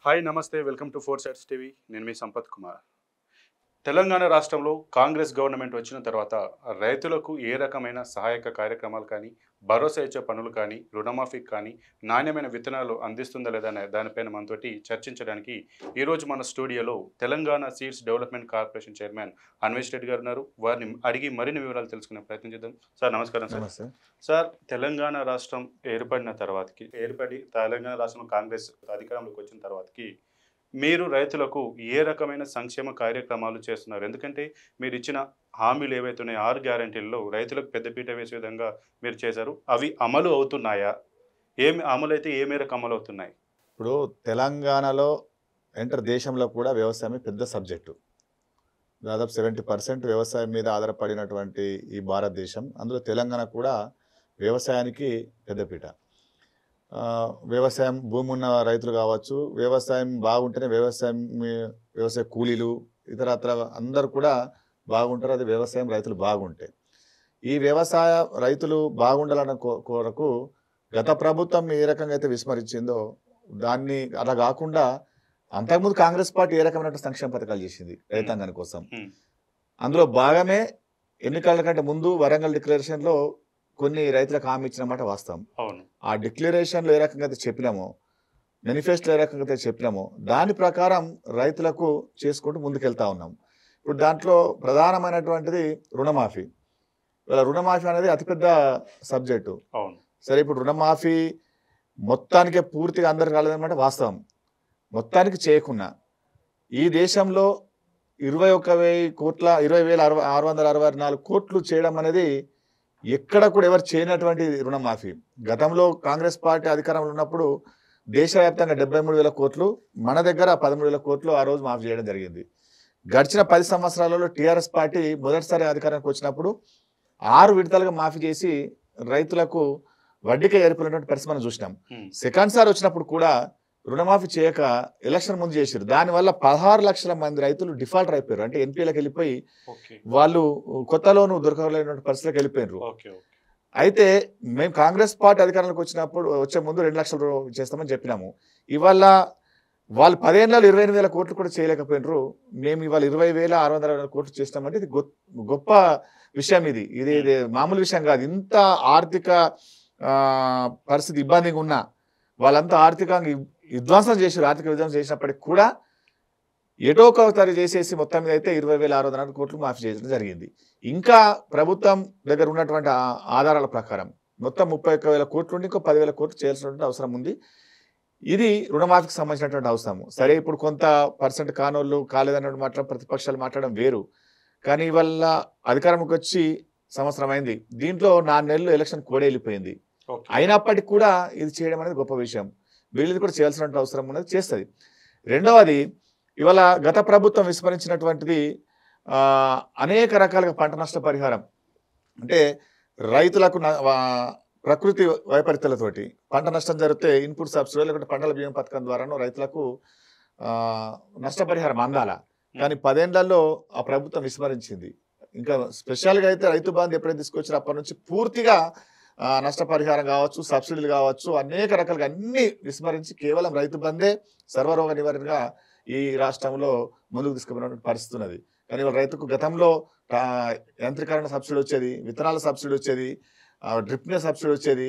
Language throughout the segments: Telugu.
హాయ్ నమస్తే welcome to four sides TV నేను మీ సంపత్ కుమార్. తెలంగాణ రాష్ట్రంలో కాంగ్రెస్ గవర్నమెంట్ వచ్చిన తర్వాత రైతులకు ఏ రకమైన సహాయక కార్యక్రమాలు కానీ, భరోసా ఇచ్చే పనులు కానీ, రుణమాఫీకి కానీ, నాణ్యమైన విత్తనాలు అందిస్తుందా లేదా అనే దానిపైన మనతోటి చర్చించడానికి ఈరోజు మన స్టూడియోలో Telangana seeds development corporation chairman Anvesh Reddy గారు ఉన్నారు. వారిని అడిగి మరిన్ని వివరాలు తెలుసుకునే ప్రయత్నం చేద్దాం. సార్ నమస్కారం. సార్ సార్ తెలంగాణ రాష్ట్రం ఏర్పడి తెలంగాణ రాష్ట్రంలో కాంగ్రెస్ అధికారంలోకి వచ్చిన తర్వాతకి మీరు రైతులకు ఏ రకమైన సంక్షేమ కార్యక్రమాలు చేస్తున్నారు? ఎందుకంటే మీరు ఇచ్చిన హామీలు ఏవైతే ఉన్నాయో 6 గ్యారెంటీల్లో రైతులకు పెద్దపీట వేసే విధంగా మీరు చేశారు. అవి అమలు అవుతున్నాయా? అమలు అయితే ఏ మేరకు అమలు అవుతున్నాయి? ఇప్పుడు తెలంగాణలో దేశంలో కూడా వ్యవసాయం పెద్ద సబ్జెక్టు. దాదాపు 70% వ్యవసాయం మీద ఆధారపడినటువంటి ఈ భారతదేశం, అందులో తెలంగాణ కూడా వ్యవసాయానికి పెద్దపీట. వ్యవసాయం భూమి ఉన్న రైతులు కావచ్చు, వ్యవసాయం బాగుంటేనే వ్యవసాయ కూలీలు ఇతరత్ర అందరూ కూడా బాగుంటారు. అది వ్యవసాయం రైతులు బాగుంటే. ఈ వ్యవసాయ రైతులు బాగుండాలన్న కొరకు గత ప్రభుత్వం ఏ రకంగా అయితే విస్మరించిందో దాన్ని అలా కాకుండా అంతకుముందు కాంగ్రెస్ పార్టీ ఏ రకమైన సంక్షేమ పథకాలు చేసింది రైతాంగాని కోసం. అందులో భాగమే ఎన్నికల కంటే ముందు వరంగల్ డిక్లరేషన్లో కొన్ని రైతులకు హామీ ఇచ్చినమాట వాస్తవం. ఆ డిక్లరేషన్లో ఏ రకంగా అయితే చెప్పినామో, మేనిఫెస్టోలో ఏ రకంగా అయితే చెప్పినామో దాని ప్రకారం రైతులకు చేసుకుంటూ ముందుకెళ్తా ఉన్నాం. ఇప్పుడు దాంట్లో ప్రధానమైనటువంటిది రుణమాఫీ. రుణమాఫీ అనేది అతిపెద్ద సబ్జెక్టు. సరే, ఇప్పుడు రుణమాఫీ మొత్తానికే పూర్తిగా అందరికి రాలేదన్నమాట వాస్తవం. మొత్తానికి చేయకున్నా ఈ దేశంలో 21,20,664 కోట్లు చేయడం అనేది ఎక్కడ కూడా ఎవరు చేయనటువంటి రుణమాఫీ. గతంలో కాంగ్రెస్ పార్టీ అధికారంలో ఉన్నప్పుడు దేశవ్యాప్తంగా 73,000 కోట్లు, మన దగ్గర 13,000 కోట్లు ఆ రోజు మాఫీ చేయడం జరిగింది. గడిచిన 10 సంవత్సరాలలో టీఆర్ఎస్ పార్టీ మొదటిసారి అధికారానికి వచ్చినప్పుడు 6 విడతలుగా మాఫీ చేసి రైతులకు వడ్డీకే ఏర్పడినటువంటి పరిస్థితి మనం చూసినాం. సెకండ్ సారి వచ్చినప్పుడు కూడా రుణమాఫీ చేయక ఎలక్షన్ ముందు చేశారు. దానివల్ల 16 లక్షల మంది రైతులు డిఫాల్టర్ అయిపోయారు. అంటే ఎన్పీలకు వెళ్ళిపోయి వాళ్ళు కొత్త లోను దొరకలేనటువంటి పరిస్థితికి వెళ్ళిపోయారు. అయితే మేము కాంగ్రెస్ పార్టీ అధికారంలోకి వచ్చే ముందు 2 లక్షలు చేస్తామని చెప్పినాము. ఇవాళ వాళ్ళు 10 ఏళ్లలో 28,000 కోట్లు కూడా చేయలేకపోయినారు. మేము ఇవాళ 20,660 కోట్లు చేసినామంటే ఇది గొప్ప విషయం. ఇది మామూలు విషయం కాదు. ఇంత ఆర్థిక పరిస్థితి ఇబ్బందిగా ఉన్నా వాళ్ళంతా ఆర్థికంగా విధ్వంసం చేశారు. ఆర్థిక విధ్వంసం చేసినప్పటికి కూడా ఎటో ఒకసారి చేసేసి మొత్తం మీద అయితే 20,660 కోట్లు మాఫీ చేయడం జరిగింది. ఇంకా ప్రభుత్వం దగ్గర ఉన్నటువంటి ఆధారాల ప్రకారం మొత్తం 31,000 కోట్లు ఉండి ఇంకో 10,000 కోట్లు చేయాల్సినటువంటి అవసరం ఉంది. ఇది రుణమాఫీకి సంబంధించినటువంటి అవసరం. సరే, ఇప్పుడు కొంత పర్సెంట్ కానోళ్ళు కాలేదన్నట్టు మాట్లాడడం, ప్రతిపక్షాలు మాట్లాడడం వేరు. కానీ ఇవాళ అధికారంలోకి వచ్చి సంవత్సరం అయింది. దీంట్లో 4 నెలలు ఎలక్షన్ కూడా వెళ్ళిపోయింది. అయినప్పటికీ కూడా ఇది చేయడం అనేది గొప్ప విషయం. వీళ్ళది కూడా చేయాల్సిన అవసరం ఉన్నది, చేస్తుంది. రెండవది, ఇవాళ గత ప్రభుత్వం విస్మరించినటువంటిది అనేక రకాలుగా పంట నష్ట పరిహారం. అంటే రైతులకు ప్రకృతి వైపరీత్యాలతోటి పంట నష్టం జరిగితే ఇన్పుట్ సబ్సిడీ లేకుంటే పంటల బీమా పథకం ద్వారాను రైతులకు నష్టపరిహారం అందాల. కానీ 10 ఏళ్లలో ఆ ప్రభుత్వం విస్మరించింది. ఇంకా స్పెషల్గా అయితే రైతు బంధు ఎప్పుడైతే తీసుకొచ్చారో అప్పటి నుంచి పూర్తిగా నష్టపరిహారం కావచ్చు, సబ్సిడీలు కావచ్చు, అనేక రకాలుగా అన్ని విస్మరించి కేవలం రైతు బందే సర్వరోగ నివారణగా ఈ రాష్ట్రంలో ముందుకు తీసుకుపోయిన పరిస్థితి ఉన్నది. కానీ రైతుకు గతంలో యంత్రీకరణ సబ్సిడీ వచ్చేది, విత్తనాల సబ్సిడీ వచ్చేది, డ్రిప్ సబ్సిడీ వచ్చేది,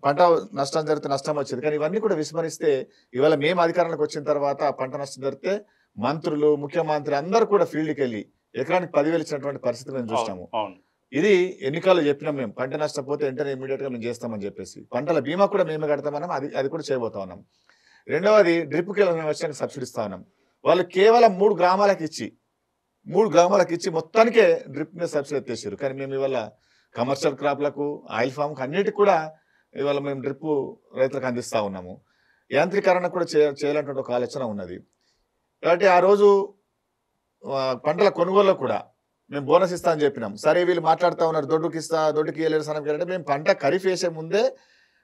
పంట నష్టం జరిగితే నష్టం వచ్చేది. కానీ ఇవన్నీ కూడా విస్మరిస్తే ఇవాళ మేము అధికారంలోకి వచ్చిన తర్వాత పంట నష్టం జరిగితే మంత్రులు, ముఖ్యమంత్రి అందరూ కూడా ఫీల్డ్కి వెళ్ళి ఎకరానికి 10,000 ఇచ్చినటువంటి పరిస్థితి మేము చూస్తాము. ఇది ఎన్నికల్లో చెప్పినాం. మేము పంట నష్టపోతే వెంటనే ఇమీడియట్గా మేము చేస్తామని చెప్పేసి పంటల బీమా కూడా మేమే కడతామన్నాం. అది కూడా చేయబోతా ఉన్నాం. రెండవది, డ్రిప్కి మేము వచ్చాక సబ్సిడీ ఇస్తా ఉన్నాం. వాళ్ళు కేవలం 3 గ్రామాలకు ఇచ్చి మొత్తానికే డ్రిప్ మీద సబ్సిడీ ఎత్తేసారు. కానీ మేము ఇవాళ కమర్షియల్ క్రాప్లకు, ఆయిల్ ఫామ్కి అన్నిటికి కూడా ఇవాళ మేము డ్రిప్ రైతులకు అందిస్తూ ఉన్నాము. యాంత్రీకరణ కూడా చేయాలంటే ఒక ఆలోచన ఉన్నది. కాబట్టి ఆ రోజు పంటల కొనుగోలులో కూడా మేము బోనస్ ఇస్తా అని చెప్పినాం. సరే, వీళ్ళు మాట్లాడుతూ ఉన్నారు దొడ్డుకి ఇవ్వలేదు, సన్నకి అంటే మేము పంట ఖరీఫ్ వేసే ముందే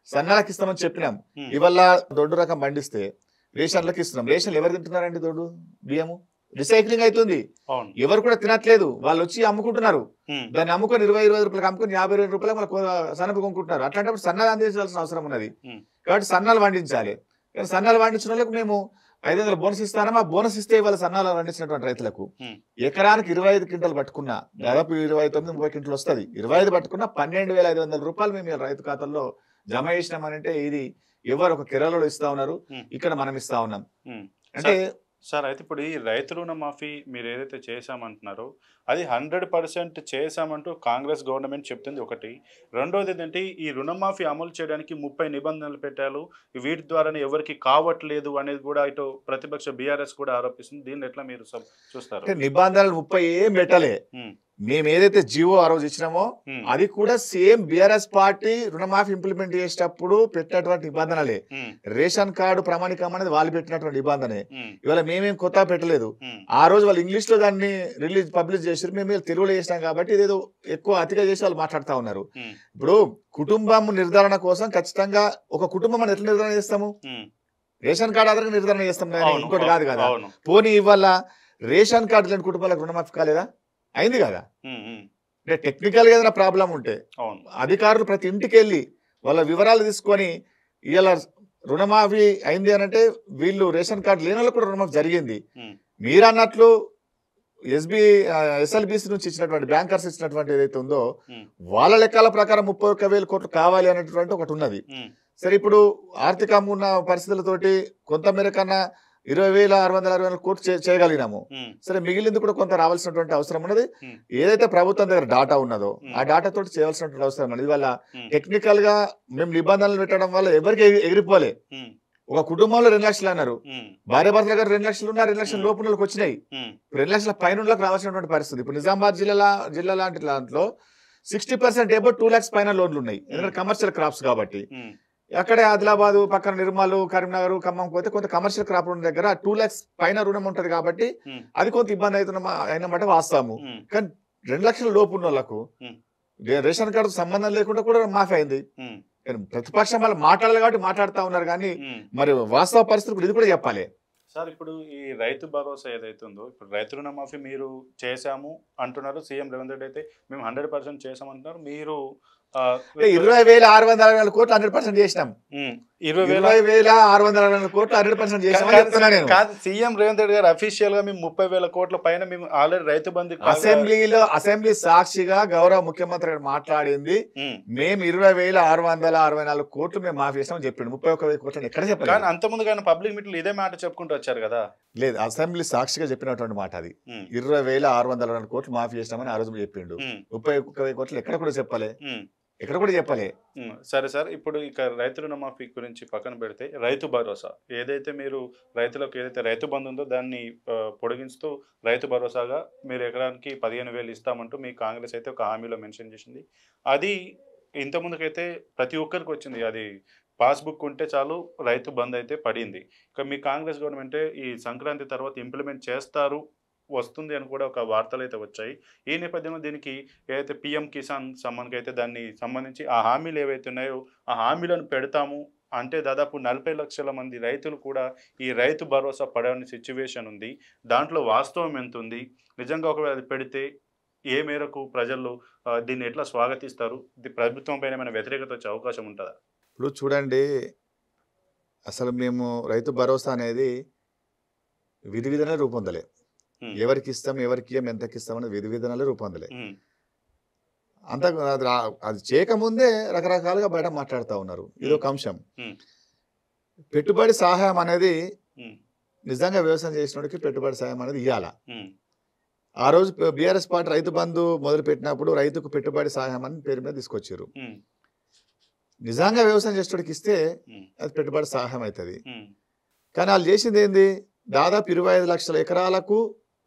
సన్నాలకు ఇస్తామని చెప్పినాం. ఇవాళ దొడ్డు రకం పండిస్తే రేషన్లకు ఇస్తున్నాం. రేషన్లు ఎవరు తింటున్నారండి? దొడ్డు బియ్యము రీసైక్లింగ్ అవుతుంది. ఎవరు కూడా తినట్లేదు. వాళ్ళు వచ్చి అమ్ముకుంటున్నారు. దాన్ని అమ్ముకొని 20 రూపాయలకు అమ్ముకొని 50 రూపాయలకు మళ్ళీ సన్నపు కొనుక్కుంటున్నారు. అట్లాంటప్పుడు సన్నాలు అందించాల్సిన అవసరం ఉన్నది. కాబట్టి సన్నాలు పండించాలి. కానీ సన్నాలు పండించిన వాళ్ళకి మేము 500 బోనస్ ఇస్తానమా, ఆ బోనస్ ఇస్తే ఇవాళ సన్నాలు పండించినటువంటి రైతులకు ఎకరానికి 25 క్వింటల్ పట్టుకున్నా దాదాపు 29-30 క్వింటల్ వస్తుంది. 25 పట్టుకున్నా 12,500 రూపాయలు మేము ఇవాళ రైతు ఖాతాల్లో జమ చేసినామనంటే ఇది ఎవరు ఒక కేరళలో ఇస్తా ఉన్నారు, ఇక్కడ మనం ఇస్తా ఉన్నాం. అంటే సార్ అయితే ఇప్పుడు ఈ రైతు రుణమాఫీ మీరు ఏదైతే చేశామంటున్నారో అది 100% చేశామంటూ కాంగ్రెస్ గవర్నమెంట్ చెప్తుంది ఒకటి. రెండోది ఏంటంటే ఈ రుణమాఫీ అమలు చేయడానికి 30 నిబంధనలు పెట్టారు, వీటి ద్వారానే ఎవరికి కావట్లేదు అనేది కూడా ఇటు ప్రతిపక్ష బీఆర్ఎస్ కూడా ఆరోపిస్తుంది. దీన్ని ఎట్లా మీరు చూస్తారు? నిబంధనలు 30 ఏం పెట్టలే. మేము ఏదైతే జీవో ఆ రోజు ఇచ్చినామో అది కూడా సేమ్ బీఆర్ఎస్ పార్టీ రుణమాఫీ ఇంప్లిమెంట్ చేసేటప్పుడు పెట్టినటువంటి నిబంధనలే. రేషన్ కార్డు ప్రామాణికం అనేది వాళ్ళు పెట్టినటువంటి నిబంధనే. ఇవాళ మేమేం కొత్త పెట్టలేదు. ఆ రోజు వాళ్ళు ఇంగ్లీష్ లో దాన్ని పబ్లిష్ చేసారు, మేము తెలుగులో చేసినాం కాబట్టి ఇదేదో ఎక్కువ అతిగా చేసి వాళ్ళు మాట్లాడుతూ ఉన్నారు. ఇప్పుడు కుటుంబం నిర్ధారణ కోసం ఖచ్చితంగా ఒక కుటుంబం మనం ఎట్లా నిర్ధారణ చేస్తాము? రేషన్ కార్డు ఆధారంగా నిర్ధారణ చేస్తాం కానీ ఇంకోటి కాదు కదా. పోనీ ఇవాళ రేషన్ కార్డు లేని కుటుంబాలకు రుణమాఫీ కాలేదా? అయింది కదా. అంటే టెక్నికల్ గా ఏదైనా ప్రాబ్లం ఉంటే అధికారులు ప్రతి ఇంటికి వెళ్ళి వాళ్ళ వివరాలు తీసుకొని ఇలా రుణమాఫీ అయింది అని అంటే వీళ్ళు రేషన్ కార్డు లేని వాళ్ళకు కూడా రుణమాఫీ జరిగింది. మీరు అన్నట్లు ఎస్ఎల్బిసి నుంచి ఇచ్చినటువంటి బ్యాంకర్స్ ఇచ్చినటువంటి ఏదైతే ఉందో వాళ్ళ లెక్కల ప్రకారం 31,000 కోట్లు కావాలి అనేటువంటి ఒకటి ఉన్నది. సరే, ఇప్పుడు ఆర్థికంగా ఉన్న పరిస్థితులతోటి కొంతమేర కన్నా 20,664 కోట్లు చేయగలిగినాము. సరే, మిగిలింది కూడా కొంత రావాల్సినటువంటి అవసరం ఉన్నది. ఏదైతే ప్రభుత్వం దగ్గర డాటా ఉన్నదో ఆ డాటా తోటి చేయాల్సినటువంటి అవసరం ఉన్నది. ఇవాళ టెక్నికల్ గా మేము నిబంధనలు పెట్టడం వల్ల ఎవరికి ఎగిరిపోలే. ఒక కుటుంబంలో 2 లక్షలు అన్నారు, భార్య భర్తల దగ్గర 2 లక్షలు ఉన్నా 2 లక్షల లోపు వచ్చినాయి. 2 లక్షల పైన రావాల్సినటువంటి పరిస్థితి. ఇప్పుడు నిజామాబాద్ జిల్లా లాంటి దాంట్లో 60% ఏబో 2 lakhs పైన లోన్లు ఉన్నాయి. ఎందుకంటే కమర్షియల్ క్రాప్స్ కాబట్టి. అక్కడే ఆదిలాబాద్ పక్కన నిర్మల్, కరీంనగర్, ఖమ్మం పోతే కొంత కమర్షియల్ క్రాప్ ఉన్న దగ్గర 2 lakhs పైన రుణం ఉంటది కాబట్టి అది కొంత ఇబ్బంది అయినమాట వాస్తాము. కానీ 2 లక్షల లోపు ఉన్న వాళ్ళకు రేషన్ కార్డు సంబంధం లేకుండా కూడా మాఫీ అయింది. ప్రతిపక్షం వాళ్ళు మాట్లాడాలి కాబట్టి మాట్లాడుతూ ఉన్నారు కానీ మరి వాస్తవ పరిస్థితులు ఇది కూడా చెప్పాలి. సార్, ఇప్పుడు ఈ రైతు భరోసా ఏదైతే ఉందో, ఇప్పుడు రైతు రుణమాఫీ మీరు చేశాము అంటున్నారు. సీఎం రేవంత్ రెడ్డి అయితే మేము 100% చేశామంటున్నారు. మీరు 20,664 కోట్లు 100% చేసినాం. 20,664 కోట్లు 100% చేసినాం. కాదు, సీఎం రేవంత్ రెడ్డి గారు అఫీషియల్ గా మేము 30,000 కోట్ల పైన మేము ఆల్రెడీ రైతు బంధు అసెంబ్లీ సాక్షిగా గౌరవ ముఖ్యమంత్రి గారు మాట్లాడింది. మేము 20,664 కోట్లు మేము మాఫీ చేసామని చెప్పిండు. 31,000 కోట్లు ఎక్కడ చెప్పారు? కానీ అంతకుముందు కానీ పబ్లిక్ మీటింగ్ ఇదే మాట చెప్పుకుంటూ వచ్చారు కదా. లేదు, అసెంబ్లీ సాక్షిగా చెప్పినటువంటి మాట అది. 20,664 కోట్లు మాఫీ చేసినామని ఆ రోజు చెప్పిండు. 31,000 కోట్లు ఎక్కడ కూడా చెప్పలే, ఎక్కడ కూడా చెప్పలే. సరే సార్, ఇప్పుడు ఇక రైతు రుణమాఫీ గురించి పక్కన పెడితే రైతు భరోసా ఏదైతే మీరు రైతులకు ఏదైతే రైతు బంధు ఉందో దాన్ని పొడిగిస్తూ రైతు భరోసాగా మీరు ఎకరానికి 15,000 ఇస్తామంటూ మీ కాంగ్రెస్ అయితే ఒక హామీలో మెన్షన్ చేసింది. అది ఇంతకుముందుకైతే ప్రతి ఒక్కరికి వచ్చింది. అది పాస్బుక్ ఉంటే చాలు రైతు బంధు అయితే పడింది. ఇక మీ కాంగ్రెస్ గవర్నమెంటే ఈ సంక్రాంతి తర్వాత ఇంప్లిమెంట్ చేస్తారు వస్తుంది అని కూడా ఒక వార్తలు అయితే వచ్చాయి. ఈ నేపథ్యంలో దీనికి ఏదైతే పిఎం కిసాన్ సమ్మాన్కి అయితే దాన్ని సంబంధించి ఆ హామీలు ఏవైతే ఉన్నాయో ఆ హామీలను పెడతాము అంటే దాదాపు 40 లక్షల మంది రైతులు కూడా ఈ రైతు భరోసా పడని సిచ్యువేషన్ ఉంది. దాంట్లో వాస్తవం ఎంత ఉంది? నిజంగా ఒకవేళ అది పెడితే ఏ మేరకు ప్రజలు దీన్ని ఎట్లా స్వాగతిస్తారు? ప్రభుత్వం పైన ఏమైనా వ్యతిరేకత వచ్చే అవకాశం ఉంటుందా? ఇప్పుడు చూడండి, అసలు మేము రైతు భరోసా అనేది విధి విధానాలు రూపొందలే. ఎవరికి ఇస్తాం, ఎవరికి ఎంతకి ఇస్తాం అనేది విధి విధానాలు రూపొందలే. అంత అది చేయకముందే రకరకాలుగా బయట మాట్లాడుతూ ఉన్నారు. ఇదొక అంశం. పెట్టుబడి సహాయం అనేది నిజంగా వ్యవసాయం చేసినోడికి పెట్టుబడి సహాయం అనేది ఇవ్వాల. ఆ రోజు బీఆర్ఎస్ పార్టీ రైతు బంధు మొదలు పెట్టినప్పుడు రైతుకు పెట్టుబడి సహాయం అని పేరు మీద తీసుకొచ్చారు. నిజంగా వ్యవసాయం చేసేటోడికి ఇస్తే అది పెట్టుబడి సహాయం అవుతుంది. కానీ వాళ్ళు చేసింది ఏంది? దాదాపు 25 లక్షల ఎకరాలకు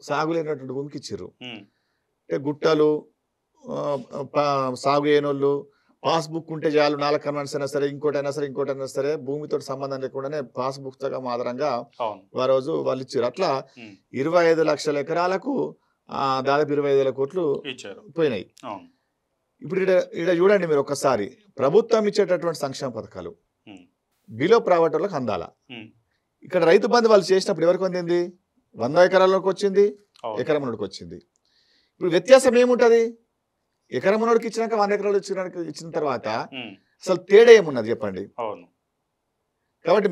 సాగులేనటువంటి భూమికి ఇచ్చారు. అంటే గుట్టలు సాగు చేయనోళ్ళు పాస్బుక్ ఉంటే చాలు, 4 కన్వెన్స్ అయినా సరే ఇంకోటైనా సరే భూమితో సంబంధం లేకుండానే పాస్బుక్ ఆధారంగా ఆ రోజు వాళ్ళు ఇచ్చారు. అట్లా 25 లక్షల ఎకరాలకు దాదాపు 25,000 కోట్లు పోయినాయి. ఇప్పుడు ఇక్కడ చూడండి మీరు ఒక్కసారి, ప్రభుత్వం ఇచ్చేటటువంటి సంక్షేమ పథకాలు బిలో ప్రావర్టీ వాళ్ళకి అందాల. ఇక్కడ రైతు బంధు వాళ్ళు చేసినప్పుడు ఎవరికి అందింది? 100 ఎకరాలకు వచ్చింది, ఎకరం ఉన్నోడికి వచ్చింది. ఇప్పుడు వ్యత్యాసం ఏముంటది? ఎకరం ఉన్నోడికి ఇచ్చినాక 100 ఎకరాలు ఇచ్చిన తర్వాత అసలు తేడా ఏమున్నది చెప్పండి? కాబట్టి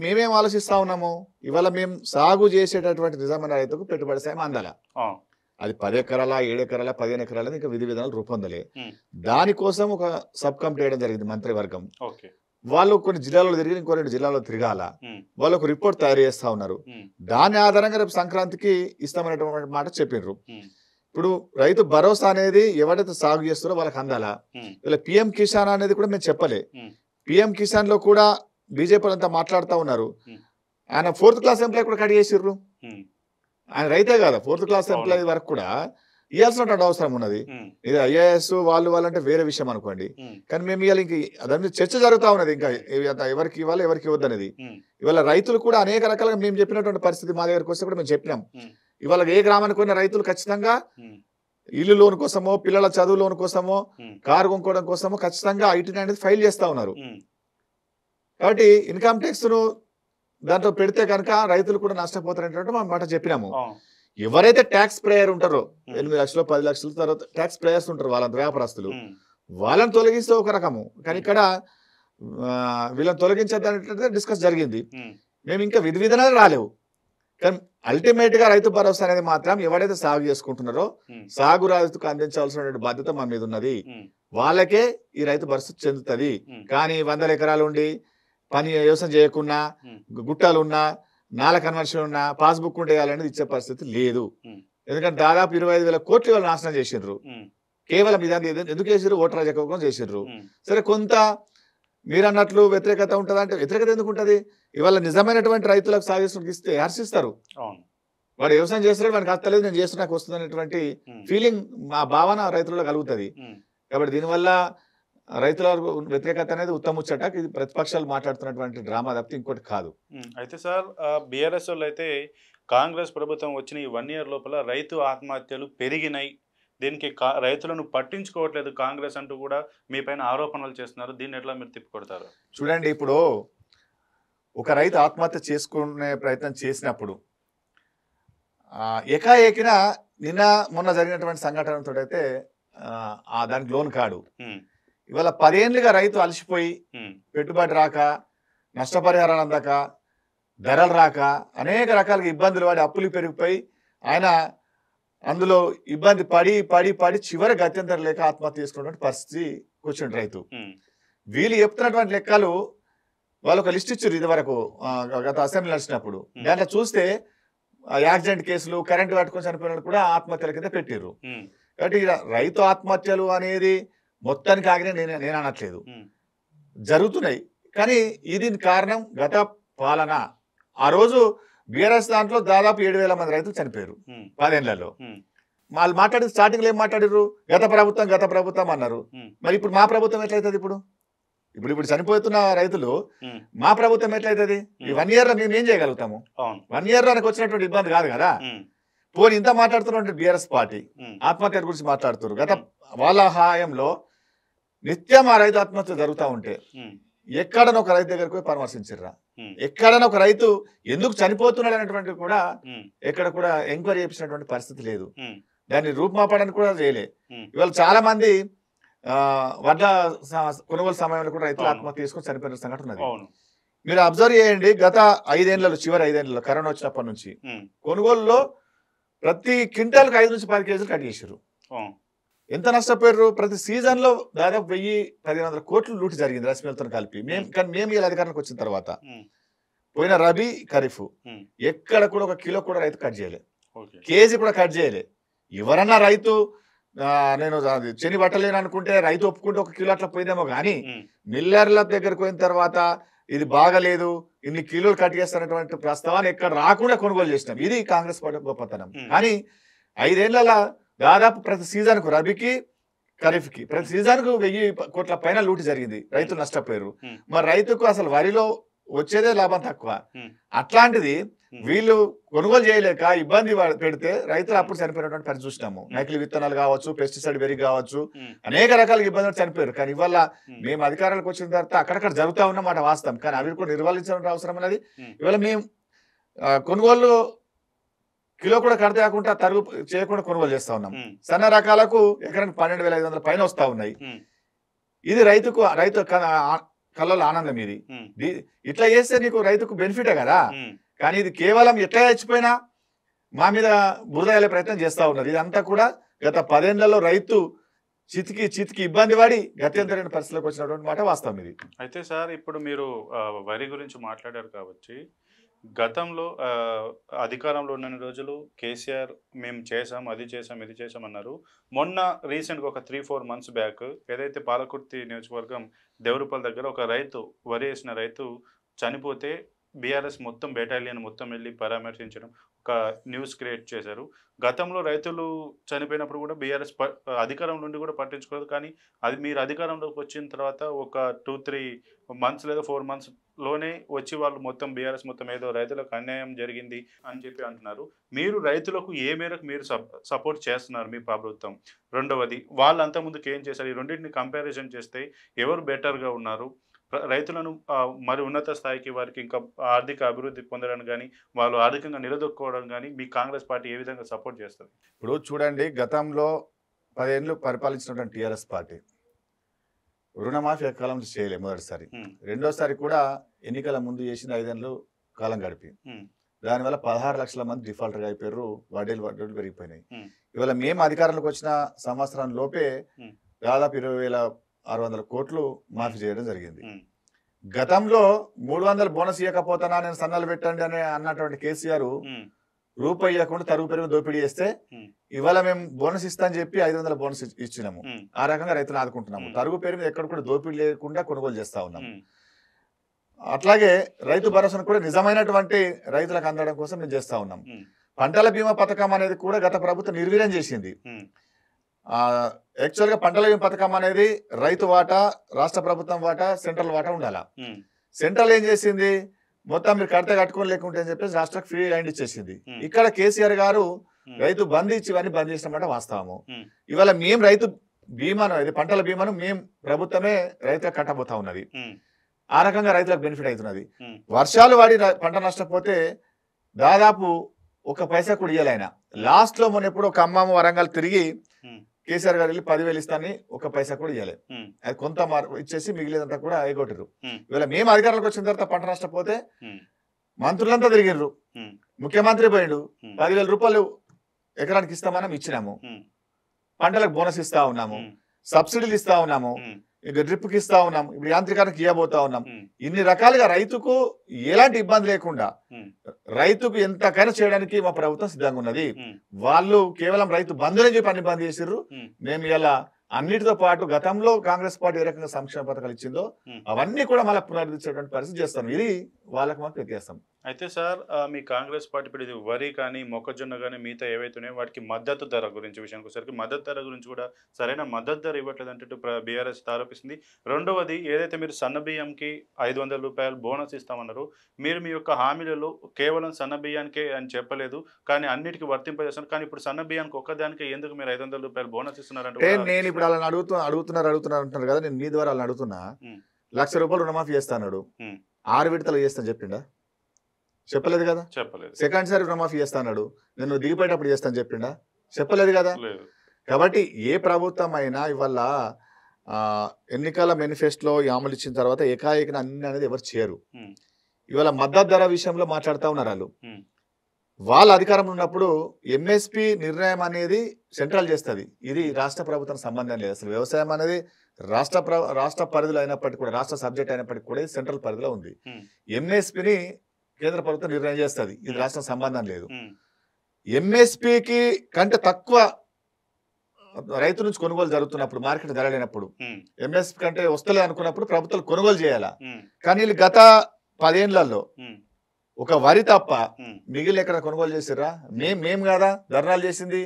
మేమేం ఆలోచిస్తా ఉన్నాము, ఇవాళ మేము సాగు చేసేటటువంటి నిజమైన రైతుకు పెట్టుబడి సాయం అందాల. అది 10 ఎకరాల 7 ఎకరాల 15 ఎకరాల ఇంకా విధి విధానాలు రూపొందలే. దానికోసం ఒక సబ్ కమిటీ వేయడం జరిగింది మంత్రివర్గం. వాళ్ళు కొన్ని జిల్లాలో తిరిగి ఇంకో 2 జిల్లాలో తిరగాల. వాళ్ళు ఒక రిపోర్ట్ తయారు చేస్తా ఉన్నారు. దాని ఆధారంగా రేపు సంక్రాంతికి ఇస్తామనేటువంటి మాట చెప్పినారు. ఇప్పుడు రైతు భరోసా అనేది ఎవరైతే సాగు చేస్తారో వాళ్ళకి అందాలా. ఇలా పిఎం కిసాన్ అనేది కూడా మేము చెప్పలే. పిఎం కిసాన్ లో కూడా బీజేపీ అంతా మాట్లాడుతూ ఉన్నారు. ఆయన 4th క్లాస్ ఎంప్లాయ్ కూడా కట్ చేసిర్రు. ఆయన రైతే కదా, 4th క్లాస్ ఎంప్లాయ్ వరకు కూడా ఇవ్వాల్సినటువంటి అవసరం ఉన్నది. ఇది ఐఏఎస్ వాళ్ళంటే వేరే విషయం అనుకోండి. కానీ మేము ఇవాళ ఇంక దాని మీద చర్చ జరుగుతూ ఉన్నది. ఇంకా ఎవరికి ఇవ్వాలి ఎవరికి ఇవ్వద్దు అనేది. ఇవాళ రైతులు కూడా అనేక రకాలుగా మేము చెప్పినటువంటి పరిస్థితి మా దగ్గరకు వస్తే కూడా మేము చెప్పినాం. ఇవాళ ఏ గ్రామానికి ఉన్న రైతులు ఖచ్చితంగా ఇల్లు లోన్ కోసమో పిల్లల చదువు లోన్ కోసమో కారు కొనుక్కోవడం కోసమో ఖచ్చితంగా ఐటీ అనేది ఫైల్ చేస్తా ఉన్నారు. కాబట్టి ఇన్కమ్ ట్యాక్స్ ను దాంట్లో పెడితే కనుక రైతులు కూడా నష్టపోతారనేటువంటి మాట చెప్పినాము. ఎవరైతే ట్యాక్స్ ప్రేయర్ ఉంటారో 8 లక్షలు 10 లక్షలు తర్వాత ట్యాక్స్ ప్రేయర్స్ ఉంటారు వాళ్ళంత వ్యాపారస్తులు, వాళ్ళని తొలగిస్తే ఒక రకము. కానీ ఇక్కడ వీళ్ళని తొలగించేది డిస్కస్ జరిగింది. మేము ఇంకా విధి విధానాలు రాలేవు. కానీ అల్టిమేట్ గా రైతు భరోసా అనేది మాత్రం ఎవరైతే సాగు చేసుకుంటున్నారో సాగు రైతుకు అందించాల్సిన బాధ్యత మా మీద ఉన్నది. వాళ్ళకే ఈ రైతు భరోసా చెందుతుంది. కానీ 100 ఎకరాలు ఉండి పని వ్యవసాయం చేయకున్నా, గుట్టాలు ఉన్నా, నాల కన్వర్షన్ ఉన్నా, పాస్బుక్ ఉంటే అనేది ఇచ్చే పరిస్థితి లేదు. ఎందుకంటే దాదాపు 25,000 కోట్లు వాళ్ళు నాశనం చేసిండ్రు. కేవలం ఇదాన్ని ఎందుకు చేసిర్రు, ఓటర్ రాజకీయం చేసిండ్రు. సరే కొంత మీరు అన్నట్లు వ్యతిరేకత ఉంటుందా అంటే వ్యతిరేకత ఎందుకు ఉంటుంది? ఇవాళ నిజమైనటువంటి రైతులకు సాగిస్తున్న ఇస్తే హర్షిస్తారు. వాడు వ్యవసాయం చేస్తున్నాడు, వాడికి అత్తలేదు, నేను చేస్తున్నా నాకు వస్తుంది అనేటువంటి ఫీలింగ్ మా భావన రైతుల్లో కలుగుతుంది. కాబట్టి దీనివల్ల రైతుల వ్యతిరేకత అనేది ఉత్తముచ్చట. ఇది ప్రతిపక్షాలు మాట్లాడుతున్నటువంటి డ్రామా తప్పితే ఇంకోటి కాదు. అయితే సార్ బీఆర్ఎస్ వాళ్ళు అయితే కాంగ్రెస్ ప్రభుత్వం వచ్చిన ఈ 1 ఇయర్ లోపల రైతు ఆత్మహత్యలు పెరిగినాయి, దీనికి రైతులను పట్టించుకోవట్లేదు కాంగ్రెస్ అంటూ కూడా మీ పైన ఆరోపణలు చేస్తున్నారు. దీన్ని ఎట్లా మీరు తిప్పుకొడతారు? చూడండి, ఇప్పుడు ఒక రైతు ఆత్మహత్య చేసుకునే ప్రయత్నం చేసినప్పుడు ఏకాఏకిన నిన్న మొన్న జరిగినటువంటి సంఘటనతో అయితే దానికి లోన్ కాడు. ఇవాళ 10 ఏళ్ళుగా రైతు అలసిపోయి పెట్టుబడి రాక, నష్టపరిహారాలు అందక, ధరలు రాక, అనేక రకాలుగా ఇబ్బందులు పడి అప్పులు పెరిగిపోయి ఆయన అందులో ఇబ్బంది పడి పడి పడి చివరి గత్యంతరం లేక ఆత్మహత్య చేసుకున్నటువంటి పరిస్థితి వచ్చింది రైతు. వీళ్ళు చెప్తున్నటువంటి లెక్కలు వాళ్ళు ఒక లిస్ట్ ఇచ్చారు ఇది వరకు గత అసెంబ్లీ నడిచినప్పుడు. దాంట్లో చూస్తే యాక్సిడెంట్ కేసులు, కరెంటు పట్టుకొని చనిపోయిన కూడా ఆత్మహత్యల కింద పెట్టిర్రు. కాబట్టి రైతు ఆత్మహత్యలు అనేది మొత్తానికి ఆగిన నేను అనట్లేదు, జరుగుతున్నాయి. కానీ ఇది కారణం గత పాలన. ఆ రోజు బీఆర్ఎస్ దాంట్లో దాదాపు 7,000 మంది రైతులు చనిపోయారు 10 ఏళ్లలో. వాళ్ళు మాట్లాడి స్టార్టింగ్ లో ఏం మాట్లాడారు? గత ప్రభుత్వం అన్నారు. మరి ఇప్పుడు మా ప్రభుత్వం ఎట్లయితుంది? ఇప్పుడు చనిపోతున్న రైతులు మా ప్రభుత్వం ఎట్లయితుంది? ఈ 1 ఇయర్ లో మేము ఏం చేయగలుగుతాము? 1 ఇయర్ లో నాకు వచ్చినటువంటి ఇబ్బంది కాదు కదా. పోనీ ఇంత మాట్లాడుతున్నటువంటి బీఆర్ఎస్ పార్టీ ఆత్మహత్య గురించి మాట్లాడుతున్నారు. గత వాళ్ళ హాయంలో నిత్యం ఆ రైతు ఆత్మహత్య జరుగుతూ ఉంటే ఎక్కడైనా ఒక రైతు దగ్గరకు పోయి పరామర్శించరా? ఎక్కడైనా ఒక రైతు ఎందుకు చనిపోతున్నాడు అనేటువంటి కూడా ఎక్కడ కూడా ఎంక్వైరీ చేసినటువంటి పరిస్థితి లేదు. దాన్ని రూపుమాపడానికి కూడా చేయలే. ఇవాళ చాలా మంది వడ్ల కొనుగోలు సమయంలో కూడా రైతులు ఆత్మహత్య చేసుకుని చనిపోయిన సంఘటన ఉన్నది. మీరు అబ్జర్వ్ చేయండి, గత 5 ఏళ్లలో చివరి 5 ఏళ్లలో కరోనా వచ్చినప్పటి నుంచి కొనుగోలులో ప్రతి క్వింటాల్కి 5 నుంచి 10 కేజీలు కట్ చేశారు. ఎంత నష్టపోయారు? ప్రతి సీజన్ లో దాదాపు 1,000-1,100 కోట్లు లూటి జరిగింది రస్మీలతో కలిపి. మేము ఇలా అధికారానికి వచ్చిన తర్వాత పోయిన రబీ ఖరీఫ్ ఎక్కడ కూడా 1 కిలో కూడా రైతు కట్ చేయలే, కేజీ కూడా కట్ చేయలే. ఎవరన్నా రైతు నేను చెని పట్టలేను అనుకుంటే రైతు ఒప్పుకుంటే 1 కిలో అట్లా పోయిందేమో. కానీ మిల్లర్ల దగ్గరకు పోయిన తర్వాత ఇది బాగలేదు, ఇన్ని కిలోలు కట్ చేస్తున్నటువంటి ప్రస్తావాన్ని ఎక్కడ రాకుండా కొనుగోలు చేసినాం. ఇది కాంగ్రెస్ పార్టీ గొప్పతనం. కానీ 5 ఏళ్ల దాదాపు ప్రతి సీజన్ కు రబీకి ఖరీఫ్కి ప్రతి సీజన్ కు 1,000 కోట్ల పైన లూటి జరిగింది. రైతులు నష్టపోయారు. మరి రైతుకు అసలు వరిలో వచ్చేదే లాభం తక్కువ. అట్లాంటిది వీళ్ళు కొనుగోలు చేయలేక ఇబ్బంది పెడితే రైతులు అప్పుడు చనిపోయినటువంటి పరిస్థితి చూసినాము. నకిలీ విత్తనాలు కావచ్చు, పెస్టిసైడ్ వెరీ కావచ్చు, అనేక రకాల ఇబ్బందులు చనిపోయారు. కానీ ఇవాళ మేము అధికారాలకు వచ్చిన తర్వాత అక్కడక్కడ జరుగుతూ ఉన్నమాట వాస్తవం. కానీ అవి కూడా నిర్వహించాల్సిన అవసరం అనేది. ఇవాళ మేము కొనుగోలు కిలో కూడా కడితే కాకుండా తరుగు చేయకుండా కొనుగోలు చేస్తా ఉన్నాం. సన్న రకాలకు ఎకరానికి 12,500 పైన వస్తా ఉన్నాయి. ఇది రైతు కళ్ళలో ఆనందం ఇది. ఉమ్, ఇట్లా చేస్తే నీకు రైతుకు బెనిఫిటే కదా. ఉమ్, కానీ ఇది కేవలం ఎట్లా చచ్చిపోయినా మా మీద బురద వేలే ప్రయత్నం చేస్తూ ఉన్నారు. ఇదంతా కూడా గత 10 ఏళ్లలో రైతు చితికి ఇబ్బంది పడి గత్యంతరైన పరిస్థితులకు వచ్చినటువంటి మాట వాస్తవం ఇది. అయితే సార్ ఇప్పుడు మీరు వరి గురించి మాట్లాడారు కాబట్టి గతంలో అధికారంలో ఉన్న రోజులు కేసీఆర్ మేము చేసాం అది చేసాం ఇది చేసాం అన్నారు. మొన్న రీసెంట్గా ఒక 3-4 months బ్యాక్ ఏదైతే పాలకుర్తి నియోజకవర్గం దేవరుపల్లి దగ్గర ఒక రైతు వరి వేసిన రైతు చనిపోతే బీఆర్ఎస్ మొత్తం బెటాలియన్ మొత్తం వెళ్ళి పరామర్శించడం ఒక న్యూస్ క్రియేట్ చేశారు. గతంలో రైతులు చనిపోయినప్పుడు కూడా బీఆర్ఎస్ అధికారం నుండి కూడా పట్టించుకోలేదు. కానీ అది మీరు అధికారంలోకి వచ్చిన తర్వాత ఒక 2-3 months లేదా 4 months లోనే వచ్చి వాళ్ళు మొత్తం బీఆర్ఎస్ మొత్తం ఏదో రైతులకు అన్యాయం జరిగింది అని చెప్పి అంటున్నారు. మీరు రైతులకు ఏ మేరకు మీరు సపోర్ట్ చేస్తున్నారు మీ ప్రభుత్వం? రెండవది వాళ్ళు అంతకుముందుకు ఏం చేశారు? ఈ రెండింటిని కంపారిజన్ చేస్తే ఎవరు బెటర్గా ఉన్నారు? రైతులను మరి ఉన్నత స్థాయికి వారికి ఇంకా ఆర్థిక అభివృద్ధి పొందడానికి కానీ వాళ్ళు ఆర్థికంగా నిలదొక్కుకోవడం కానీ మీ కాంగ్రెస్ పార్టీ ఏ విధంగా సపోర్ట్ చేస్తుంది? ఇప్పుడు చూడండి, గతంలో 10 ఏళ్ళు పరిపాలించినటువంటి టీఆర్ఎస్ పార్టీ రుణమాఫీ కాలం చేయలేదు మొదటిసారి. రెండోసారి కూడా ఎన్నికల ముందు చేసిన 5 ఏళ్ళు కాలం గడిపి దానివల్ల 16 లక్షల మంది డిఫాల్టర్గా అయిపోయారు. వడ్డీలు పెరిగిపోయినాయి. ఇవాళ మేము అధికారంలోకి వచ్చిన సంవత్సరం లోపే దాదాపు 20,600 కోట్లు మాఫీ చేయడం జరిగింది. గతంలో 300 బోనస్ ఇవ్వకపోతానా నేను సన్నాలు పెట్టండి అని అన్నటువంటి కేసీఆర్ రూపాయి ఇవ్వకుండా తరుగు పెరుగు దోపిడీ చేస్తే ఇవాళ మేము బోనస్ ఇస్తా అని చెప్పి 500 బోనస్ ఇచ్చినాము. ఆ రకంగా రైతులు ఆదుకుంటున్నాము. తరుగు పెరుగు ఎక్కడ కూడా దోపిడీ లేకుండా కొనుగోలు చేస్తా ఉన్నాము. అట్లాగే రైతు భరోసాను కూడా నిజమైనటువంటి రైతులకు అందడం కోసం మేము చేస్తా ఉన్నాం. పంటల బీమా పథకం అనేది కూడా గత ప్రభుత్వం నిర్వీర్యం చేసింది. యాక్చువల్ గా పంటల బీమా పథకం అనేది రైతు వాటా, రాష్ట్ర ప్రభుత్వం వాటా, సెంట్రల్ వాటా ఉండాలా. సెంట్రల్ ఏం చేసింది, మొత్తం మీరు కడితే కట్టుకొని లేకుంటే అని చెప్పేసి రాష్ట్రానికి ఫ్రీ ల్యాండ్ ఇచ్చేసింది. ఇక్కడ కేసీఆర్ గారు రైతు బంద్ ఇచ్చి ఇవన్నీ బంద్ చేసినమాట వాస్తవము. ఇవాళ మేము రైతు బీమాను, ఇది పంటల బీమాను మేము ప్రభుత్వమే రైతులకు కట్టబోతా ఉన్నది. ఆ రకంగా రైతులకు బెనిఫిట్ అవుతున్నది. వర్షాలు వాడి పంట నష్టపోతే దాదాపు 1 పైసా కూడా ఇవ్వాలి ఆయన. లాస్ట్ లో మొన్న ఎప్పుడు ఒక ఖమ్మం వరంగల్ తిరిగి కేసీఆర్ గారు వెళ్ళి 10,000 ఇస్తానని 1 పైసా కూడా ఇవ్వాలి. అది కొంత ఇచ్చేసి మిగిలినంతా కూడా ఎగొట్టిరు. ఇవాళ మేము అధికారంలోకి వచ్చిన తర్వాత పంట నష్టపోతే మంత్రులంతా తిరిగిర్రు. ముఖ్యమంత్రి పోయిండు. 10,000 రూపాయలు ఎకరానికి ఇస్తామని ఇచ్చినాము. పంటలకు బోనస్ ఇస్తా ఉన్నాము, సబ్సిడీలు ఇస్తా ఉన్నాము, ఇంకా డ్రిప్కి ఇస్తా ఉన్నాం, ఇప్పుడు యాంత్రికానికి ఇవ్వబోతా ఉన్నాం. ఇన్ని రకాలుగా రైతుకు ఎలాంటి ఇబ్బంది లేకుండా రైతుకు ఎంతకైనా చేయడానికి మా ప్రభుత్వం సిద్ధంగా ఉన్నది. వాళ్ళు కేవలం రైతు బంధుని చెప్పి అన్ని బంద్ చేసిర్రు. మేము ఇలా అన్నిటితో పాటు గతంలో కాంగ్రెస్ పార్టీ ఏ రకంగా సంక్షేమ పథకాలు ఇచ్చిందో అవన్నీ కూడా మళ్ళీ పునరుద్ధరించేటువంటి పరిస్థితి చేస్తాం. ఇది వాళ్ళకి మాకు వ్యత్యాసం. అయితే సార్ మీ కాంగ్రెస్ పార్టీ ఇప్పుడు ఇది వరి కానీ మొక్కజొన్న కానీ మిగతా ఏవైతున్నాయో వాటికి మద్దతు ధర గురించి విషయానికి వచ్చేసరికి మద్దతు ధర గురించి కూడా సరైన మద్దతు ధర ఇవ్వట్లేదు అంటే బీఆర్ఎస్ ఆరోపిస్తుంది. రెండవది ఏదైతే మీరు సన్న బియ్యంకి 500 రూపాయలు బోనస్ ఇస్తామన్నారు, మీరు మీ యొక్క హామీలలో కేవలం సన్న బియ్యానికే అని చెప్పలేదు కానీ అన్నిటికీ వర్తింపజేస్తున్నారు. కానీ ఇప్పుడు సన్న బియ్యానికి ఒక్కదానికే ఎందుకు మీరు 500 రూపాయలు బోనస్ ఇస్తున్నారంటే నేను ఇప్పుడు వాళ్ళని అడుగుతున్నారు అంటున్నారు కదా. నేను మీ ద్వారా వాళ్ళని అడుగుతున్నా, 1,00,000 రూపాయలు రుణమాఫీ చేస్తాడు, 6 విడతలు చేస్తాను చెప్పిండా? చెప్పలేదు కదా. చెప్పలేదు. సెకండ్ సారి రుణమాఫీ చేస్తాడు, నేను దిగిపోయేటప్పుడు చేస్తాను చెప్పిండా? చెప్పలేదు కదా. కాబట్టి ఏ ప్రభుత్వం అయినా ఇవాళ ఎన్నికల మేనిఫెస్టోలో అమలు ఇచ్చిన తర్వాత ఏకాఏకన అన్ని అనేది ఎవరు చేయరు. ఇవాళ మద్దతు ధర విషయంలో మాట్లాడుతూ ఉన్నారు వాళ్ళ అధికారంలో ఉన్నప్పుడు. ఎంఎస్పి నిర్ణయం అనేది సెంట్రల్ చేస్తుంది, ఇది రాష్ట్ర ప్రభుత్వం సంబంధం లేదు. అసలు వ్యవసాయం అనేది రాష్ట్ర పరిధిలో అయినప్పటికీ కూడా, రాష్ట్ర సబ్జెక్ట్ అయినప్పటికీ కూడా ఇది సెంట్రల్ పరిధిలో ఉంది. ఎంఎస్పిని కేంద్ర ప్రభుత్వం నిర్ణయం చేస్తుంది, ఇది రాష్ట్రం సంబంధం లేదు. ఎంఎస్పికి కంటే తక్కువ రైతు నుంచి కొనుగోలు జరుగుతున్నప్పుడు, మార్కెట్ ధర లేనప్పుడు, ఎంఎస్పి కంటే వస్తలే అనుకున్నప్పుడు ప్రభుత్వాలు కొనుగోలు చేయాలా. కానీ వీళ్ళు గత 10 ఏళ్లలో ఒక వరి తప్ప మిగిలిన ఎక్కడ కొనుగోలు చేసిర్రా? మేము కదా ధర్నాలు చేసింది.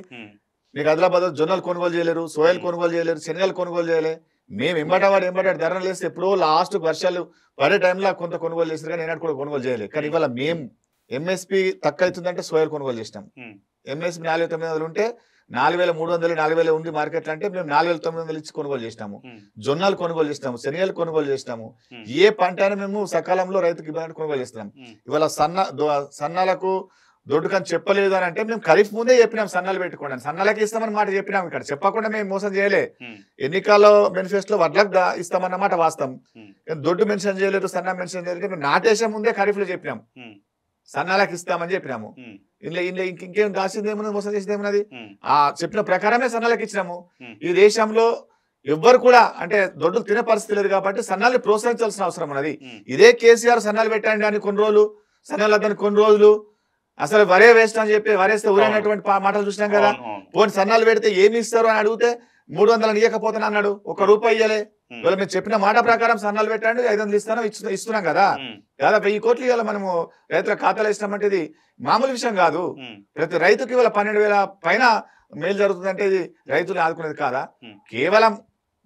మీకు ఆదిలాబాద్ జొన్నలు కొనుగోలు చేయలేరు, సోయలు కొనుగోలు చేయలేరు, శనగలు కొనుగోలు చేయలే. మేము ఎంబటాడు ధర్నాలు చేస్తే ఎప్పుడో లాస్ట్ వర్షాలు పడే టైంలో కొంత కొనుగోలు చేసారు కానీ ఏనాడు కూడా కొనుగోలు చేయలేదు. కానీ ఇవాళ మేము ఎంఎస్పి తక్కువ అవుతుందంటే సోయలు కొనుగోలు చేసినాం. ఎంఎస్పి 4,900 ఉంటే 4,300 4,000 ఉంది మార్కెట్ అంటే మేము 4,900 ఇచ్చి కొనుగోలు చేసినాము. జొన్నలు కొనుగోలు చేసినాము, శనగలు కొనుగోలు చేసినాము. ఏ పంట అయినా మేము సకాలంలో రైతుకి ఇబ్బంది కొనుగోలు చేస్తున్నాం. ఇవాళ సన్నాలకు దొడ్డుకని చెప్పలేదు అని అంటే మేము ఖరీఫ్ ముందే చెప్పినాం సన్నాలు పెట్టుకోండి అని. సన్నాలకి ఇస్తామని మాట చెప్పినాం, ఇక్కడ చెప్పకుండా మేము మోసం చేయలే. ఎన్నికల్లో మేనిఫెస్టోలో వడ్లకు ఇస్తామన్నమాట వాస్తవం, కానీ దొడ్డు మెన్షన్ చేయలేదు, సన్నా మెన్షన్ చేయలేదు. మేము నాటేసే ముందే ఖరీఫ్లో చెప్పినాం సన్నాలకు ఇస్తామని చెప్పినాము. ఇంట్లో ఇంకేం దాచింది ఏమున్నది, మోసం చేసింది ఏమున్నది, ఆ చెప్పిన ప్రకారమే సన్నాలకు ఇచ్చినాము. ఈ దేశంలో ఎవ్వరు కూడా అంటే దొడ్డు తినే పరిస్థితి లేదు కాబట్టి సన్నాల్ని ప్రోత్సహించాల్సిన అవసరం ఉన్నది. ఇదే కేసీఆర్ సన్నాలు పెట్టండి అని కొన్ని రోజులు, సన్నాలు వద్దని కొన్ని రోజులు, అసలు వరే వేస్ట్ అని చెప్పి వరేస్తే ఊరైనటువంటి మాటలు చూసినాం కదా. పోనీ సన్నాలు పెడితే ఏమి ఇస్తారు అని అడిగితే 300 ఇవ్వకపోతాను అన్నాడు, ₹1 ఇయ్యలే. ఇవాళ మేము చెప్పిన మాట ప్రకారం సన్నాలు పెట్టండి 500 ఇస్తాను ఇస్తున్నాం కదా. దాదాపు 1000 కోట్లు ఇవాళ మనము రైతుల ఖాతాలో ఇస్తామంటే ఇది మామూలు విషయం కాదు. ప్రతి రైతుకి ఇవాళ 12,000 పైన మేలు జరుగుతుందంటే ఇది రైతులు ఆదుకునేది కాదా? కేవలం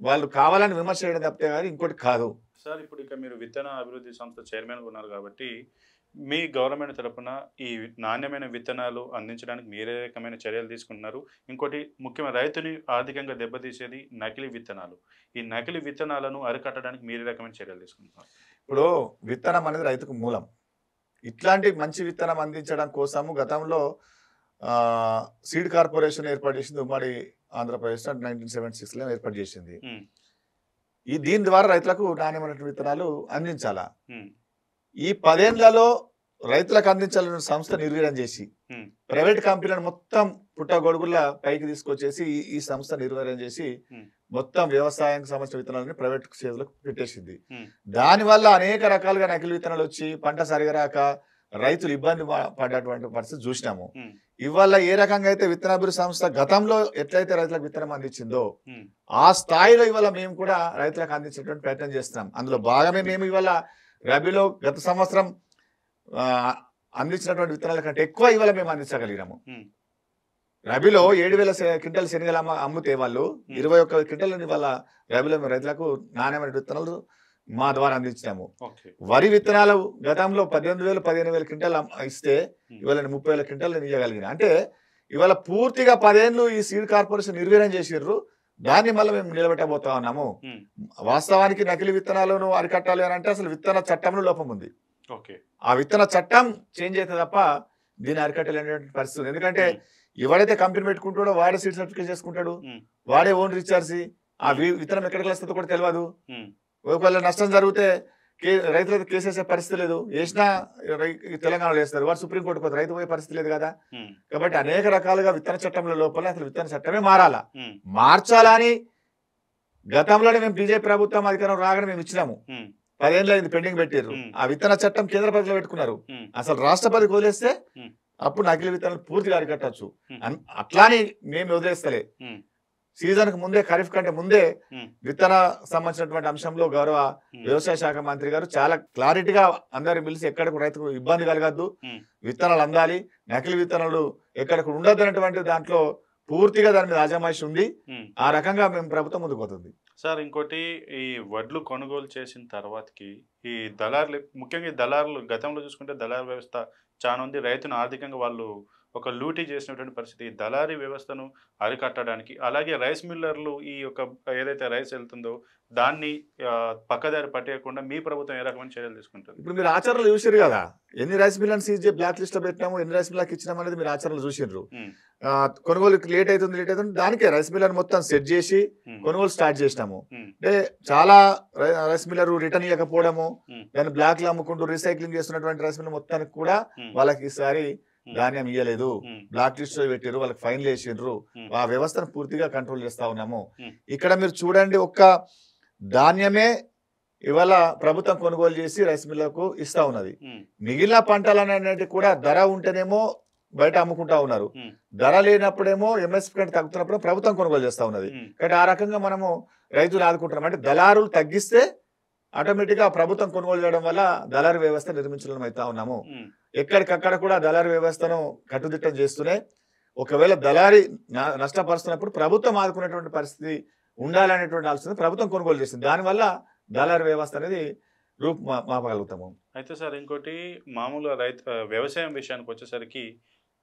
వాళ్ళు కావాలని విమర్శ చేయడం తప్పితే కానీ ఇంకోటి కాదు. సార్ ఇప్పుడు ఇక మీరు విత్తన అభివృద్ధి సంస్థ చైర్మన్గా ఉన్నారు కాబట్టి మీ గవర్నమెంట్ తరఫున ఈ నాణ్యమైన విత్తనాలు అందించడానికి మీరే రకమైన చర్యలు తీసుకుంటున్నారు. ఇంకోటి ముఖ్యమైన రైతుని ఆర్థికంగా దెబ్బతీసేది నకిలీ విత్తనాలు. ఈ నకిలీ విత్తనాలను అరికట్టడానికి మీరే రకమైన చర్యలు తీసుకుంటున్నారు. ఇప్పుడు విత్తనం అనేది రైతుకు మూలం. ఇట్లాంటి మంచి విత్తనం అందించడం కోసము గతంలో సీడ్ కార్పొరేషన్ ఏర్పాటు చేసింది ఉమ్మడి ఆంధ్రప్రదేశ్ 1976లో ఏర్పాటు చేసింది. దీని ద్వారా రైతులకు నాణ్యమైన విత్తనాలు అందించాలా. ఈ 10 ఏళ్లలో రైతులకు అందించాలన్న సంస్థ నిర్వీర్యం చేసి ప్రైవేట్ కంపెనీలను మొత్తం పుట్టగొడుగుల పైకి తీసుకొచ్చేసి ఈ సంస్థ నిర్వీర్యం చేసి మొత్తం వ్యవసాయానికి సంబంధించిన విత్తనాలని ప్రైవేట్ చేతులకు పెట్టేసింది. దానివల్ల అనేక రకాలుగా నకిలీ విత్తనాలు వచ్చి పంట సరిగరాక రైతులు ఇబ్బంది పడ్డటువంటి పరిస్థితి చూసినాము. ఇవాళ ఏ రకంగా అయితే విత్తనాభివృద్ధి సంస్థ గతంలో ఎట్లయితే రైతులకు విత్తనం అందించిందో ఆ స్థాయిలో ఇవాళ మేము కూడా రైతులకు అందించేటువంటి ప్రయత్నం చేస్తున్నాం. అందులో భాగమే మేము ఇవాళ రబీలో గత సంవత్సరం అందించినటువంటి విత్తనాల కంటే ఎక్కువ ఇవాళ మేము అందించగలిగినాము. రబీలో 7,000 క్వింటల్ శనగలు అమ్ముతే వాళ్ళు 21 క్వింటల్ ఇవాళ రబీలో మేము రైతులకు నాణ్యమైన విత్తనాలు మా ద్వారా అందించినాము. వరి విత్తనాలు గతంలో 18,000 15,000 క్వింటల్ ఇస్తే ఇవాళ 30,000 క్వింటల్ నేను ఇవ్వగలిగిన. అంటే ఇవాళ పూర్తిగా 10 ఏళ్ళు ఈ సీడ్ కార్పొరేషన్ నిర్వీర్యం చేసిర్రు. దాన్ని మళ్ళీ మేము నిలబెట్టబోతా ఉన్నాము. వాస్తవానికి నకిలీ విత్తనాలను అరికట్టాలి అని అంటే అసలు విత్తన చట్టంలో లోపం ఉంది. ఆ విత్తన చట్టం చేంజ్ అయితే తప్ప దీన్ని అరికట్టలేనటువంటి పరిస్థితి. ఎందుకంటే ఎవడైతే కంపెనీ పెట్టుకుంటాడో వాడే సీడ్ సర్టిఫికేట్ చేసుకుంటాడు, వాడే ఓన్ రీఛార్జ్, ఆ విత్తనం ఎక్కడికి వస్తుందో కూడా తెలియదు. ఒకవేళ నష్టం జరిగితే రైతులైతే కేసు వేసే పరిస్థితి లేదు. వేసినా తెలంగాణలో వేస్తారు, వాడు సుప్రీంకోర్టుకు పోతే రైతు పోయే పరిస్థితి లేదు కదా. కాబట్టి అనేక రకాలుగా విత్తన చట్టంలో లోపల అసలు విత్తన చట్టమే మారాలా. మార్చాలని గతంలోనే మేము బీజేపీ ప్రభుత్వం అధికారం రాగానే మేము ఇచ్చినాము. 10 ఏళ్ళు అయింది పెండింగ్ పెట్టారు. ఆ విత్తన చట్టం కేంద్ర ప్రభుత్వం పెట్టుకున్నారు. అసలు రాష్ట్రపతికి వదిలేస్తే అప్పుడు నకిలీ విత్తనాలు పూర్తిగా అరికట్టచ్చు. అట్లాని మేము వదిలేస్తలే. సీజన్ కు ముందే ఖరీఫ్ కంటే ముందే విత్తన సంబంధించినటువంటి అంశంలో గౌరవ వ్యవసాయ శాఖ మంత్రి గారు చాలా క్లారిటీగా అందరిని పిలిచి ఎక్కడికి రైతుకు ఇబ్బంది కలగద్దు, విత్తనాలు అందాలి, నకిలీ విత్తనాలు ఎక్కడికి ఉండద్దు అనేటువంటి దాంట్లో పూర్తిగా దాని మీద అజమాయిషి ఉంది. ఆ రకంగా మేము ప్రభుత్వం ముందుకు పోతుంది. సార్ ఇంకోటి ఈ వడ్లు కొనుగోలు చేసిన తర్వాతకి ఈ దళారులు, ముఖ్యంగా ఈ దళారులు గతంలో చూసుకుంటే దళారు వ్యవస్థ చాలా ఉంది. రైతును ఆర్థికంగా వాళ్ళు ఒక లూటీ చేసినటువంటి పరిస్థితి. దళారీ వ్యవస్థను అరికట్టడానికి అలాగే రైస్ మిల్లర్లు ఈ యొక్క ఏదైతే రైస్ వెళ్తుందో దాన్ని పక్కదారి పట్టేయకుండా మీ ప్రభుత్వం ఏ రకమైన చర్యలు తీసుకుంటుంది? ఇప్పుడు మీరు ఆచరణలు చూసారు కదా, ఎన్ని రైస్ మిల్లర్లు సీజ్ చేసి బ్లాక్ లిస్ట్ లో పెట్టినాము, ఎన్ని రైస్ మిల్లర్కి ఇచ్చినాము అనేది మీరు ఆచరణలు చూసిండ్రు. కొనుగోలు లేట్ అవుతుంది దానికే రైస్ మిల్లర్ మొత్తం సెట్ చేసి కొనుగోలు స్టార్ట్ చేసినాము. అంటే చాలా రైస్ మిల్లర్ రిటర్న్ ఇవ్వకపోవడము, దాన్ని బ్లాక్ లో అమ్ముకుంటూ రీసైక్లింగ్ చేస్తున్నటువంటి రైస్ మిల్లర్ మొత్తానికి కూడా వాళ్ళకి ఈసారి ధాన్యం ఇయ్యలేదు, బ్లాక్ లిస్ట్ లో పెట్టారు, వాళ్ళకి ఫైన్లు వేసిండ్రు. ఆ వ్యవస్థను పూర్తిగా కంట్రోల్ చేస్తా ఉన్నాము. ఇక్కడ మీరు చూడండి, ఒక్క ధాన్యమే ఇవాళ ప్రభుత్వం కొనుగోలు చేసి రైస్ మిల్లకు ఇస్తా ఉన్నది. మిగిలిన పంటలనేది కూడా ధర ఉంటేనేమో బయట అమ్ముకుంటా ఉన్నారు, ధర లేనప్పుడేమో ఎంఎస్పీ కంటే తగ్గుతున్నప్పుడు ప్రభుత్వం కొనుగోలు చేస్తా ఉన్నది. కాబట్టి ఆ రకంగా మనము రైతులు ఆదుకుంటున్నాం. అంటే దళారులు తగ్గిస్తే ఆటోమేటిక్ గా ప్రభుత్వం కొనుగోలు చేయడం వల్ల దళారీ వ్యవస్థ నిర్మించడం అవుతా ఉన్నాము. ఎక్కడికక్కడ కూడా దళారీ వ్యవస్థను కట్టుదిట్టం చేస్తూనే ఒకవేళ దళారీ నష్టపరుస్తున్నప్పుడు ప్రభుత్వం ఆదుకునేటువంటి పరిస్థితి ఉండాలనేటువంటి ఆలోచన ప్రభుత్వం కొనుగోలు చేసింది. దానివల్ల దళారీ వ్యవస్థ అనేది మాపగలుగుతాము. అయితే సార్ ఇంకోటి మామూలుగా వ్యవసాయం విషయానికి వచ్చేసరికి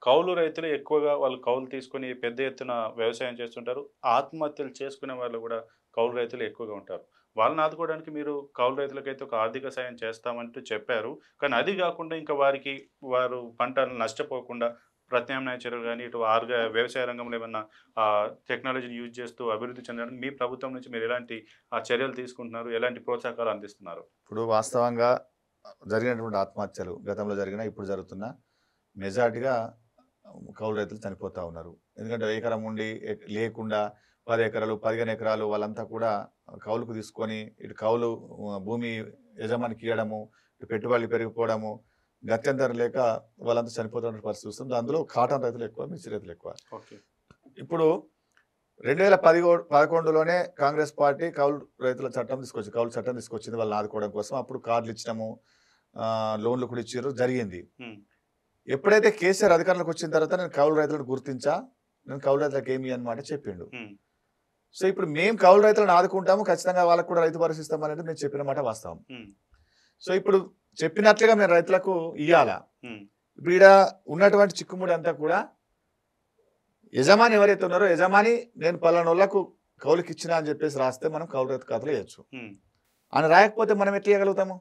కౌలు రైతులు ఎక్కువగా వాళ్ళు కౌలు తీసుకొని పెద్ద ఎత్తున వ్యవసాయం చేస్తుంటారు. ఆత్మహత్యలు చేసుకునే వాళ్ళు కూడా కౌలు రైతులు ఎక్కువగా ఉంటారు. వాళ్ళని ఆదుకోవడానికి మీరు కౌలు రైతులకైతే ఒక ఆర్థిక సాయం చేస్తామంటూ చెప్పారు. కానీ అది గాకుండా ఇంకా వారు పంటలు నష్టపోకుండా ప్రత్యామ్నాయ చర్యలు గాని, ఇటు వ్యవసాయ రంగంలో ఏమన్నా టెక్నాలజీని యూజ్ చేస్తూ అభివృద్ధి చెందడానికి మీ ప్రభుత్వం నుంచి మీరు ఎలాంటి చర్యలు తీసుకుంటున్నారు? ఎలాంటి ప్రోత్సాహకాలు అందిస్తున్నారు? ఇప్పుడు వాస్తవంగా జరిగినటువంటి ఆత్మహత్యలు గతంలో జరిగిన ఇప్పుడు జరుగుతున్న మెజార్టీగా కౌలు రైతులు చనిపోతూ ఉన్నారు. ఎందుకంటే ఎకరం ఉండి లేకుండా 10 ఎకరాలు 15 ఎకరాలు వాళ్ళంతా కూడా కౌలుకు తీసుకొని ఇటు కౌలు భూమి యజమానికి ఇవ్వడము, ఇటు పెట్టుబడులు పెరిగిపోవడము, గత్యంతరం లేక వాళ్ళంతా చనిపోతున్న పరిస్థితి వస్తుంది. అందులో కాటన్ రైతులు ఎక్కువ, మిర్చి రైతులు ఎక్కువ. ఓకే. ఇప్పుడు 2011లోనే కాంగ్రెస్ పార్టీ కౌలు రైతుల చట్టం తీసుకొచ్చింది, కౌలు చట్టం తీసుకొచ్చింది వాళ్ళని ఆదుకోవడం కోసం. అప్పుడు కార్డులు ఇచ్చినాము, లోన్లు కూడా ఇచ్చారు, జరిగింది. ఎప్పుడైతే కేసీఆర్ అధికారంలోకి వచ్చిన తర్వాత నేను కౌలు రైతులను గుర్తించా, నేను కౌలు రైతులకు ఏమి అనమాట చెప్పిండు. సో ఇప్పుడు మేము కౌలు రైతులను ఆదుకుంటాము, ఖచ్చితంగా వాళ్ళకు కూడా రైతు భరోసా ఇస్తాం అనేది మేము చెప్పిన మాట వాస్తవం. సో ఇప్పుడు చెప్పినట్లుగా మేము రైతులకు ఇవ్వాలా. ఇప్పుడు ఈడ ఉన్నటువంటి చిక్కుముడి అంతా కూడా యజమాని ఎవరైతే ఉన్నారో యజమాని నేను పలానోళ్లకు కౌలుకి ఇచ్చినా అని చెప్పేసి రాస్తే మనం కౌలు రైతు ఖాతాలో వేయచ్చు. అని రాయకపోతే మనం ఎట్లా ఇవ్వగలుగుతాము?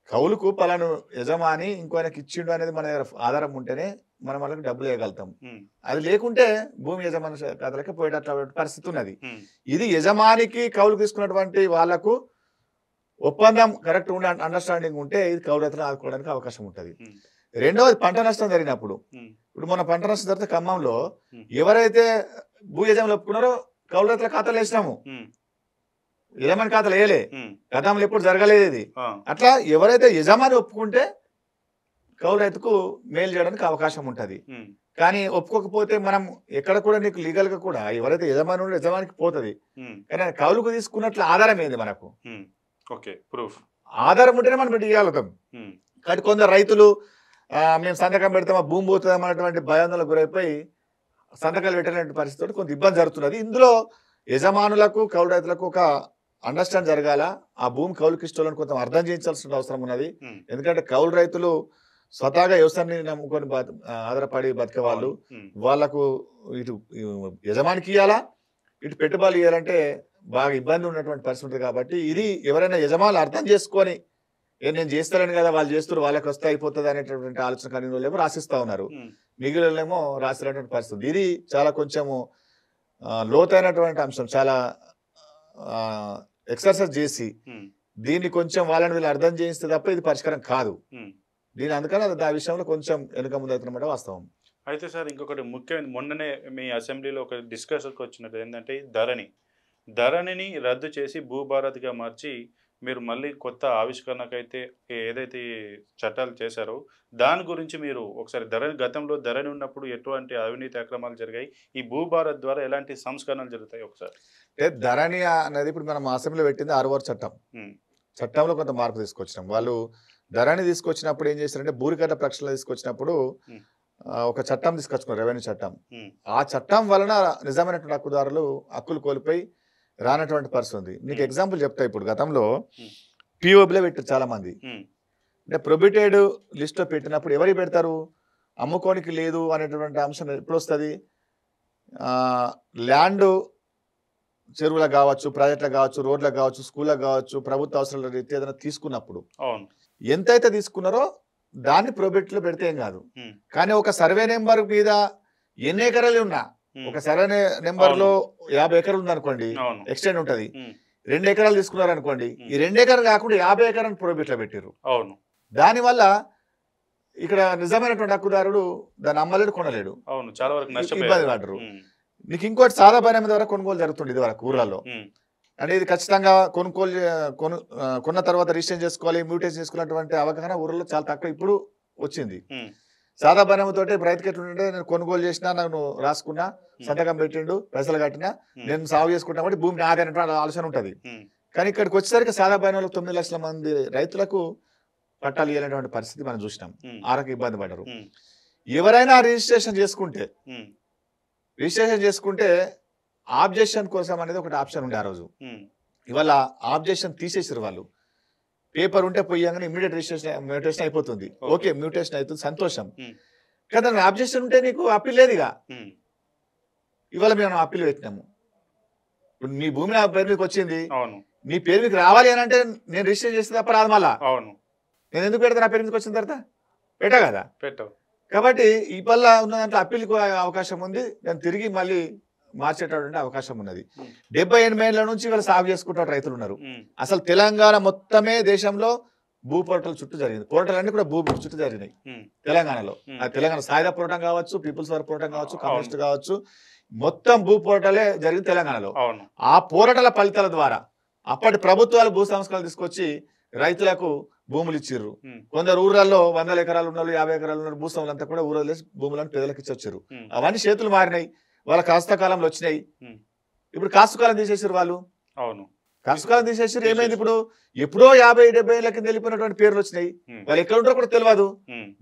కౌలుకు పలాను యజమాని ఇంకో ఆయనకి ఇచ్చిండు అనేది మన ఆధారం ఉంటేనే మనం వాళ్ళకి డబ్బులు వేయగలుగుతాం. అది లేకుంటే భూమి యజమాని ఖాతాలకి పోయేటటువంటి పరిస్థితి ఉన్నది. ఇది యజమానికి కౌలు తీసుకున్నటువంటి వాళ్లకు ఒప్పందం కరెక్ట్ ఉండే అండర్స్టాండింగ్ ఉంటే ఇది కౌలు రైతులను ఆదుకోవడానికి అవకాశం ఉంటుంది. రెండవది పంట నష్టం జరిగినప్పుడు, ఇప్పుడు మన పంట నష్టం జరిగితే ఖమ్మంలో ఎవరైతే భూ యజమానులు ఒప్పుకున్నారో కౌలు రైతుల ఖాతాలు వేసినాము, యజమాని ఖాతాలు వేయలే. గతంలో ఎప్పుడు జరగలేదు ఇది. అట్లా ఎవరైతే యజమాని ఒప్పుకుంటే కౌలు రైతుకు మేలు చేయడానికి అవకాశం ఉంటుంది. కానీ ఒప్పుకోకపోతే మనం ఎక్కడ కూడా నీకు లీగల్ గా కూడా ఎవరైతే యజమాని ఉండే యజమానికి పోతుంది. కానీ కౌలుకు తీసుకున్నట్లు ఆధారం ఏంది మనకు? ఆధారం ఉంటేనే మనం పెట్టి ఇవ్వగలుగుతాం. కానీ కొందరు రైతులు మేము సంతకం పెడతామా భూమి పోతాం అన్నటువంటి భయాందోళనకు గురైపోయి సంతకాలు పెట్టలేని పరిస్థితి కొంత ఇబ్బంది జరుగుతున్నది. ఇందులో యజమానులకు కౌలు రైతులకు ఒక అండర్స్టాండ్ జరగాల. ఆ భూమి కౌలుకి ఇష్టం కొంచెం అర్థం చేయించాల్సిన అవసరం ఉన్నది. ఎందుకంటే కౌలు రైతులు స్వతహాగా వ్యవసాయాన్ని నమ్ముకొని ఆధారపడి బతికే వాళ్ళు, వాళ్లకు ఇటు యజమానికి ఇవ్వాలా, ఇటు పెట్టుబడులు ఇవ్వాలంటే బాగా ఇబ్బంది ఉన్నటువంటి పరిస్థితి ఉంటుంది. కాబట్టి ఇది ఎవరైనా యజమానులు అర్థం చేసుకొని నేను చేస్తాను కదా వాళ్ళు చేస్తారు వాళ్ళకి వస్తే అయిపోతుంది అనేటటువంటి ఆలోచన కలిగిన వాళ్ళేమో రాసిస్తా ఉన్నారు, మిగిలినేమో రాసినటువంటి పరిస్థితి. ఇది చాలా కొంచెము లోతైనటువంటి అంశం. చాలా ఎక్సర్సైజ్ చేసి దీన్ని కొంచెం వాళ్ళని వీళ్ళు అర్థం చేయిస్తే తప్ప ఇది పరిష్కారం కాదు. దీని అందుకని ఆ విషయంలో కొంచెం వెనుక ముందు అవుతున్నమాట వాస్తవం. అయితే సార్ ఇంకొకటి ముఖ్యమైన మొన్ననే మీ అసెంబ్లీలో ఒక డిస్కషన్కి వచ్చినట్టు ఏంటంటే ధరణిని రద్దు చేసి భూభారతిగా మార్చి మీరు మళ్ళీ కొత్త ఆవిష్కరణకైతే ఏదైతే చట్టాలు చేశారో దాని గురించి మీరు ఒకసారి గతంలో ధరణి ఉన్నప్పుడు ఎటువంటి అవినీతి అక్రమాలు జరిగాయి, ఈ భూభారత్ ద్వారా ఎలాంటి సంస్కరణలు జరుగుతాయి ఒకసారి? ధరణి అనేది ఇప్పుడు మనం అసెంబ్లీలో పెట్టింది 6వ చట్టం. చట్టంలో కొంత మార్పు తీసుకొచ్చినాం. వాళ్ళు ధరణి తీసుకొచ్చినప్పుడు ఏం చేశారంటే భూరికట్ట ప్రక్షాళన తీసుకొచ్చినప్పుడు ఒక చట్టం తీసుకొచ్చుకున్నారు, రెవెన్యూ చట్టం. ఆ చట్టం వలన నిజమైనటువంటి హక్కుదారులు హక్కులు కోల్పోయి రానటువంటి పరిస్థితి ఉంది. నీకు ఎగ్జాంపుల్ చెప్తా. ఇప్పుడు గతంలో పిఓబిలో పెట్టారు చాలా మంది. అంటే ప్రొబిటెడ్ లిస్ట్లో పెట్టినప్పుడు ఎవరికి పెడతారు? అమ్ముకోనికి లేదు అనేటువంటి అంశం ఎప్పుడు వస్తుంది? ల్యాండ్ చెరువులకు కావచ్చు, ప్రాజెక్టులకు కావచ్చు, రోడ్లకు కావచ్చు, స్కూళ్ళకు కావచ్చు, ప్రభుత్వ అవసరాల రీత్యా ఏదైనా తీసుకున్నప్పుడు ఎంతైతే తీసుకున్నారో దాన్ని ప్రొబిట్లో పెడితే ఏం కాదు. కానీ ఒక సర్వే నెంబర్ మీద ఎన్ని ఎకరాలు ఉన్నా, ఒక సర్వే నెంబర్ లో 50 ఎకరాలు ఉందనుకోండి, ఎక్స్టెండ్ ఉంటది, 2 ఎకరాలు తీసుకున్నారు అనుకోండి, ఈ 2 ఎకరాలు కాకుండా 50 ఎకరాలు ప్రొబిట్లో పెట్టారు. దానివల్ల ఇక్కడ నిజమైనటువంటి హక్కుదారుడు దాన్ని అమ్మలేడు, కొనలేడు, ఇబ్బంది పడరు. నీకు ఇంకోటి సాదా బైనామీ ద్వారా కొనుగోలు జరుగుతుంది ఇది వరకు ఊర్లలో. అంటే ఇది ఖచ్చితంగా కొన్న తర్వాత రిజిస్ట్రేషన్ చేసుకోవాలి, మ్యూటేషన్ చేసుకున్నటువంటి అవగాహన ఊర్లో చాలా తక్కువ ఇప్పుడు వచ్చింది. సాదా బైనామీతో రైతుకి ఎట్లుంటే నేను కొనుగోలు చేసినా, నాకు రాసుకున్నా, సంతకం పెట్టిండు, పైసలు కట్టినా, నేను సాగు చేసుకుంటా కాబట్టి భూమి నాది అనేటువంటి ఆలోచన ఉంటుంది. కానీ ఇక్కడికి వచ్చేసరికి సాదా బైనామీలో 9 లక్షల మంది రైతులకు పట్టాలు ఇవ్వలేటువంటి పరిస్థితి మనం చూసినాం. ఆరకు ఇబ్బంది పడ్డారు. ఎవరైనా రిజిస్ట్రేషన్ చేసుకుంటే ఆబ్జెక్షన్ కోసం అనేది ఒకటి ఆప్షన్ ఉండే ఆ రోజు. ఇవాళ ఆబ్జెక్షన్ తీసేసారు వాళ్ళు. పేపర్ ఉంటే పోయాగానే ఇమీడియట్ మ్యూటేషన్ అయిపోతుంది. ఓకే, మ్యూటేషన్ అవుతుంది, సంతోషం. కదా ఆబ్జెక్షన్ ఉంటే నీకు అప్పీల్ లేదు. ఇవాళ మేము అప్పీల్ పెట్టినాము. మీ భూమి నా పేరు మీదకి వచ్చింది, నీ పేరు మీకు రావాలి అని అంటే నేను రిజిస్టర్ చేస్తే తప్ప రాదు. మళ్ళా అవును నేను ఎందుకు పెడతా? నా పేరు మీదకి వచ్చిన తర్వాత పెట్టా కదా. పెట్టవు. కాబట్టి ఈ పల్ల ఉన్న దాంట్లో అప్పీల్కి అవకాశం ఉంది. నేను తిరిగి మళ్ళీ మార్చేటటువంటి అవకాశం ఉన్నది. 70-80 ఏళ్ల నుంచి వీళ్ళు సాగు చేసుకుంటారు రైతులు ఉన్నారు. అసలు తెలంగాణ మొత్తమే దేశంలో భూ పోరాటాల చుట్టూ జరిగింది. పోరాటాలన్నీ కూడా భూ చుట్టూ జరిగినాయి తెలంగాణలో. ఆ తెలంగాణ సాయుధ పోరాటం కావచ్చు, పీపుల్స్ వార్ పోరాటం కావచ్చు, కమ్యూనిస్ట్ కావచ్చు, మొత్తం భూ పోరాటాలే జరిగింది తెలంగాణలో. ఆ పోరాటాల ఫలితాల ద్వారా అప్పటి ప్రభుత్వాలు భూ సంస్కరణలు తీసుకొచ్చి రైతులకు భూములు ఇచ్చిర్రు. కొందరు ఊర్లలో 100 ఎకరాలు ఉన్నారు, 50 ఎకరాలు ఉన్నారు, భూస్వాములంతా కూడా ఊరలో భూములను పేదలకు ఇచ్చి వచ్చారు. అవన్నీ చేతులు మారినాయి, వాళ్ళ కాస్తకాలంలో వచ్చినాయి. ఇప్పుడు కాస్తుకాలం తీసేసారు వాళ్ళు. అవును కాస్తుకాలం తీసేసారు. ఏమైంది ఇప్పుడు? ఎప్పుడో 50-70 ఏళ్ల కింద వెళ్ళిపోయినటువంటి పేర్లు వచ్చినాయి. వాళ్ళు ఎక్కడ ఉంటారో కూడా తెలియదు.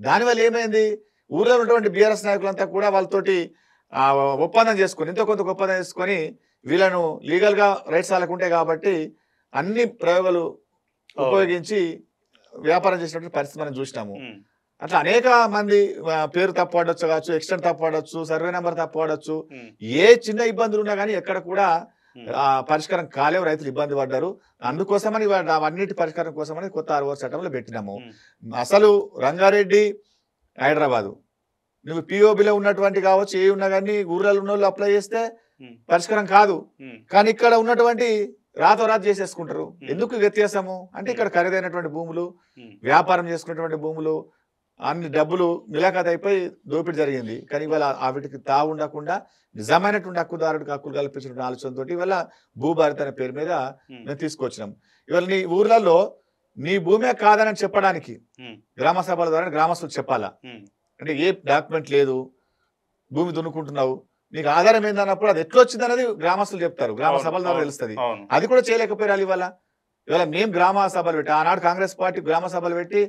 దానివల్ల ఏమైంది? ఊర్లో ఉన్నటువంటి బీఆర్ఎస్ నాయకులంతా కూడా వాళ్ళతోటి ఒప్పందం చేసుకొని, ఎంతో కొంత ఒప్పందం చేసుకొని వీళ్ళను లీగల్ గా రైట్స్ వాళ్ళకుంటాయి కాబట్టి అన్ని ప్రయోగాలు ఉపయోగించి వ్యాపారం చేసినటువంటి పరిస్థితి మనం చూసినాము. అట్లా అనేక మంది పేరు తప్పడచ్చు కావచ్చు, ఎక్స్టెంట్ తప్పడచ్చు, సర్వే నెంబర్ తప్పడచ్చు. ఏ చిన్న ఇబ్బందులు ఉన్నా కానీ ఎక్కడ కూడా పరిష్కారం కాలేవు, రైతులు ఇబ్బంది పడ్డారు. అందుకోసమని అన్నిటి పరిష్కారం కోసమని కొత్త 6 చట్టంలో పెట్టినాము. అసలు రంగారెడ్డి, హైదరాబాదు నువ్వు పిఓబిలో ఉన్నటువంటి కావచ్చు, ఏ ఉన్నా కానీ ఊర్లలో ఉన్న వాళ్ళు అప్లై చేస్తే పరిష్కారం కాదు. కానీ ఇక్కడ ఉన్నటువంటి రాతోరాత చేసేసుకుంటారు. ఎందుకు వ్యత్యాసము అంటే ఇక్కడ ఖరీదైనటువంటి భూములు, వ్యాపారం చేసుకున్నటువంటి భూములు, అన్ని డబ్బులు మిలాఖాత్ అయిపోయి దోపిడీ జరిగింది. కానీ ఇవాళ వీటికి తావు ఉండకుండా నిజమైనటువంటి హక్కుదారుడికి హక్కులు కల్పించిన ఆలోచనతో ఇవాళ భూభారతి అనే పేరు మీద మేము తీసుకొచ్చినాం. ఇవాళ నీ ఊర్లలో నీ భూమే కాదని చెప్పడానికి గ్రామ సభల ద్వారా గ్రామస్తులు చెప్పాలా. అంటే ఏ డాక్యుమెంట్ లేదు, భూమి దున్నుకుంటున్నావు, నీకు ఆధారం ఏందన్నప్పుడు అది ఎట్లా వచ్చింది అనేది గ్రామస్తులు చెప్తారు, గ్రామ సభల ద్వారా తెలుస్తుంది. అది కూడా చేయలేకపోయారు. ఇవాళ మేము గ్రామ సభలు పెట్టి, ఆనాడు కాంగ్రెస్ పార్టీ గ్రామ సభలు పెట్టి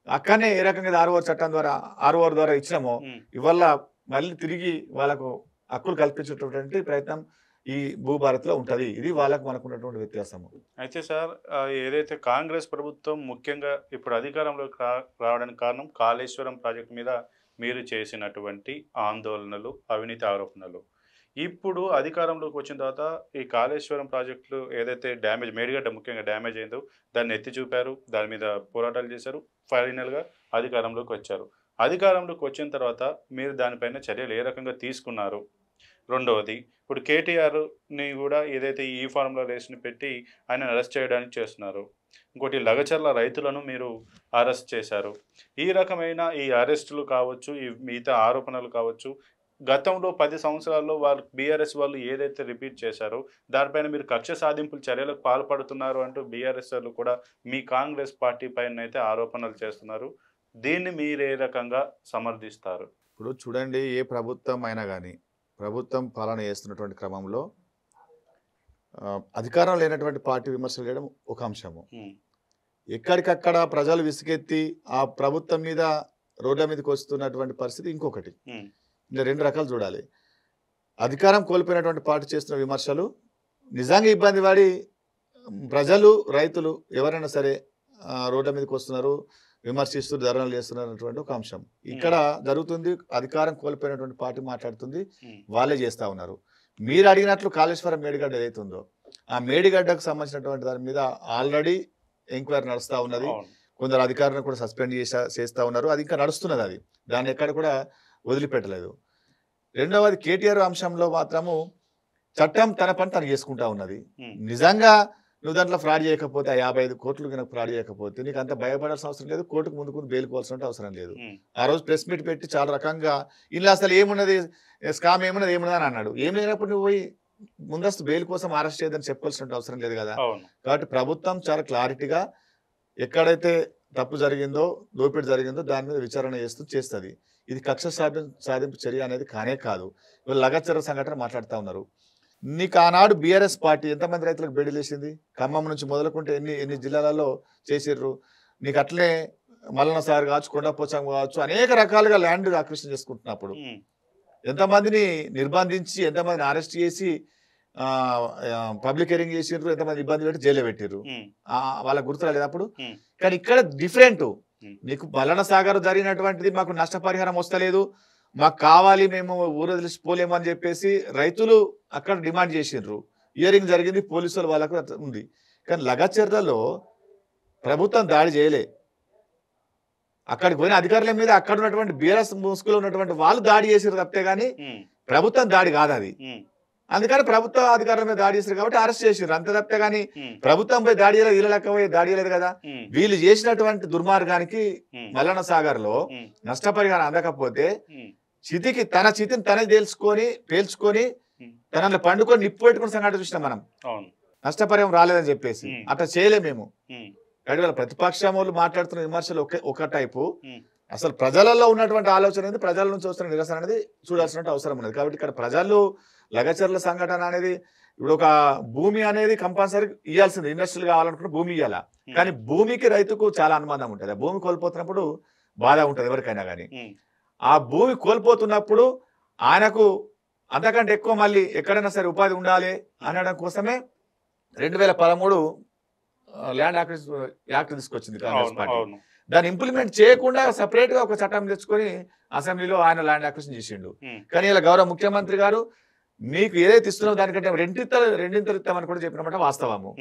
అక్కడనే ఏ రకంగా 6వ చట్టం ద్వారా 6వ ద్వారా ఇచ్చినామో ఇవాళ మళ్ళీ తిరిగి వాళ్ళకు హక్కులు కల్పించేటటువంటి ప్రయత్నం ఈ భూభారత్లో ఉంటది. ఇది వాళ్ళకు మనకున్నటువంటి వ్యత్యాసము. అయితే సార్, ఏదైతే కాంగ్రెస్ ప్రభుత్వం ముఖ్యంగా ఇప్పుడు అధికారంలోకి రావడానికి కారణం కాళేశ్వరం ప్రాజెక్టు మీద మీరు చేసినటువంటి ఆందోళనలు, అవినీతి ఆరోపణలు. ఇప్పుడు అధికారంలోకి వచ్చిన తర్వాత ఈ కాళేశ్వరం ప్రాజెక్టులు ఏదైతే డ్యామేజ్, మేడిగడ్డ ముఖ్యంగా డ్యామేజ్ అయిందో దాన్ని ఎత్తి చూపారు, దాని మీద పోరాటాలు చేశారు, ఫైనల్గా అధికారంలోకి వచ్చారు. అధికారంలోకి వచ్చిన తర్వాత మీరు దానిపైన చర్యలు ఏ రకంగా తీసుకున్నారు? రెండవది, ఇప్పుడు కేటీఆర్ని కూడా ఏదైతే ఈ ఫార్ములా రేస్ని పెట్టి ఆయన అరెస్ట్ చేయడానికి చేస్తున్నారు. ఇంకోటి లగచర్ల రైతులను మీరు అరెస్ట్ చేశారు. ఈ రకమైన ఈ అరెస్టులు కావచ్చు, ఈ మిగతా ఆరోపణలు కావచ్చు, గతంలో 10 సంవత్సరాల్లో వాళ్ళు బీఆర్ఎస్ వాళ్ళు ఏదైతే రిపీట్ చేశారో దానిపైన మీరు కక్ష సాధింపుల చర్యలకు పాల్పడుతున్నారు అంటూ బీఆర్ఎస్ వాళ్ళు కూడా మీ కాంగ్రెస్ పార్టీ పైన అయితే ఆరోపణలు చేస్తున్నారు. దీన్ని మీరు ఏ రకంగా సమర్థిస్తారు? ఇప్పుడు చూడండి, ఏ ప్రభుత్వం అయినా కానీ ప్రభుత్వం పాలన చేస్తున్నటువంటి క్రమంలో అధికారం లేనటువంటి పార్టీ విమర్శలు చేయడం ఒక అంశము. ఎక్కడికక్కడ ప్రజలు విసుకెత్తి ఆ ప్రభుత్వం మీద రోడ్ల మీదకి వస్తున్నటువంటి పరిస్థితి ఇంకొకటి. ఇంకా 2 రకాలు చూడాలి. అధికారం కోల్పోయినటువంటి పార్టీ చేస్తున్న విమర్శలు నిజంగా ఇబ్బంది పడి ప్రజలు, రైతులు ఎవరైనా సరే రోడ్ల మీదకి వస్తున్నారు, విమర్శిస్తూ ధర్నాలు చేస్తున్నారు అన్నటువంటి ఒక అంశం ఇక్కడ జరుగుతుంది. అధికారం కోల్పోయినటువంటి పార్టీ మాట్లాడుతుంది, వాళ్ళే చేస్తూ ఉన్నారు. మీరు అడిగినట్లు కాళేశ్వరం మేడిగడ్డ ఏదైతుందో ఆ మేడిగడ్డకు సంబంధించినటువంటి దాని మీద ఆల్రెడీ ఎంక్వైరీ నడుస్తూ ఉన్నది. కొందరు అధికారులను కూడా సస్పెండ్ చేస్తూ ఉన్నారు. అది ఇంకా నడుస్తున్నది. అది దాన్ని ఎక్కడ కూడా వదిలిపెట్టలేదు. రెండవది, కేటీఆర్ అంశంలో మాత్రము చట్టం తన పని తను చేసుకుంటా ఉన్నది. నిజంగా నువ్వు దాంట్లో ఫ్రాడ్ చేయకపోతే, ఆ 55 కోట్లు కనుక ఫ్రాడ్ చేయకపోతే నీకు అంత భయపడాల్సిన అవసరం లేదు, కోర్టుకు ముందుకు బెయిలుకోవాల్సిన అవసరం లేదు. ఆ రోజు ప్రెస్ మీట్ పెట్టి చాలా రకంగా ఇలా అసలు ఏమున్నది, స్కామ్ ఏమున్నది అని అన్నాడు. ఏం లేనప్పుడు నువ్వు పోయి ముందస్తు బెయిల్ కోసం అరెస్ట్ చేయదని చెప్పాల్సిన అవసరం లేదు కదా. కాబట్టి ప్రభుత్వం చాలా క్లారిటీగా ఎక్కడైతే తప్పు జరిగిందో, దోపిడీ జరిగిందో దాని మీద విచారణ చేస్తుంది. ఇది కక్ష సాధింపు చర్య అనేది కానే కాదు. ఇవాళ లగచర్ల సంఘటన మాట్లాడుతూ ఉన్నారు. నీకు ఆనాడు బీఆర్ఎస్ పార్టీ ఎంతమంది రైతులకు బెడిలేసింది? ఖమ్మం నుంచి మొదలుకుంటే ఎన్ని జిల్లాలలో చేసిర్రు. నీకు అట్లనే మల్లన్న సార్ కావచ్చు, కొండపోచం కావచ్చు, అనేక రకాలుగా ల్యాండ్ ఆకర్షణ చేసుకుంటున్నప్పుడు ఎంతమందిని నిర్బంధించి, ఎంతమందిని అరెస్ట్ చేసి పబ్లిక్ హియరింగ్ చేసిర్రు, ఎంతమంది ఇబ్బంది పెట్టి జైల్లో పెట్టిర్రు. వాళ్ళకి గుర్తురాలేదు అప్పుడు. కానీ ఇక్కడ డిఫరెంట్. నీకు మల్లన్న సాగర్ జరిగినటువంటిది మాకు నష్టపరిహారం వస్తలేదు, మాకు కావాలి, మేము ఊరు వదిలిసిపోలేము అని చెప్పేసి రైతులు అక్కడ డిమాండ్ చేసిండ్రు. హియరింగ్ జరిగింది, పోలీసులు వాళ్ళకు ఉంది. కానీ లగచర్లలో ప్రభుత్వం దాడి చేయలే. అక్కడికి పోయిన అధికారుల మీద అక్కడ ఉన్నటువంటి బీఆర్ఎస్ ముసుగులో ఉన్నటువంటి వాళ్ళు దాడి చేసారు తప్పితే కానీ ప్రభుత్వం దాడి కాదు అది. అందుకని ప్రభుత్వ అధికారుల మీద దాడి చేశారు కాబట్టి అరెస్ట్ చేసారు అంత తప్పితే కానీ ప్రభుత్వం పోయి దాడి చేయలేదు, వీళ్ళ లెక్క పోయి దాడి చేయలేదు కదా. వీళ్ళు చేసినటువంటి దుర్మార్గానికి మల్లన్న సాగర్ లో నష్టపరిహారం అందకపోతే తన చితిని తనే పేల్చుకొని తనని పండుకొని నిప్పు పెట్టుకున్న సంఘటన చూసినాం మనం. నష్టపరిహారం రాలేదని చెప్పేసి అట్లా చేయలేము మేము. కాబట్టి వాళ్ళ ప్రతిపక్షం వాళ్ళు మాట్లాడుతున్న విమర్శలు ఒక టైపు, అసలు ప్రజలలో ఉన్నటువంటి ఆలోచన అనేది ప్రజల నుంచి వస్తున్న నిరసన అనేది చూడాల్సిన అవసరం ఉన్నది. కాబట్టి ఇక్కడ ప్రజలు లగచర్ల సంఘటన అనేది ఇప్పుడు ఒక భూమి అనేది కంపల్సరీ ఇవ్వాల్సింది, ఇండస్ట్రియల్ కావాలనుకుంటే భూమి ఇవ్వాలా. కానీ భూమికి రైతుకు చాలా అనుబంధం ఉంటుంది. ఆ భూమి కోల్పోతున్నప్పుడు బాధ ఉంటుంది ఎవరికైనా కానీ. ఆ భూమి కోల్పోతున్నప్పుడు ఆయనకు అంతకంటే ఎక్కువ మళ్ళీ ఎక్కడైనా సరే ఉపాధి ఉండాలి అనడం కోసమే 2013 ల్యాండ్ యాక్ట్ తీసుకొచ్చింది కాంగ్రెస్ పార్టీ. దాన్ని ఇంప్లిమెంట్ చేయకుండా సపరేట్ గా ఒక చట్టం తెచ్చుకొని అసెంబ్లీలో ఆయన ల్యాండ్ యాక్విజిషన్ చేసిండు. కానీ ఇలా గౌరవ ముఖ్యమంత్రి గారు మీకు ఏదైతే ఇస్తున్నాం దానికంటే రెండింతలు ఇస్తామని కూడా చెప్పినమాట వాస్తవము.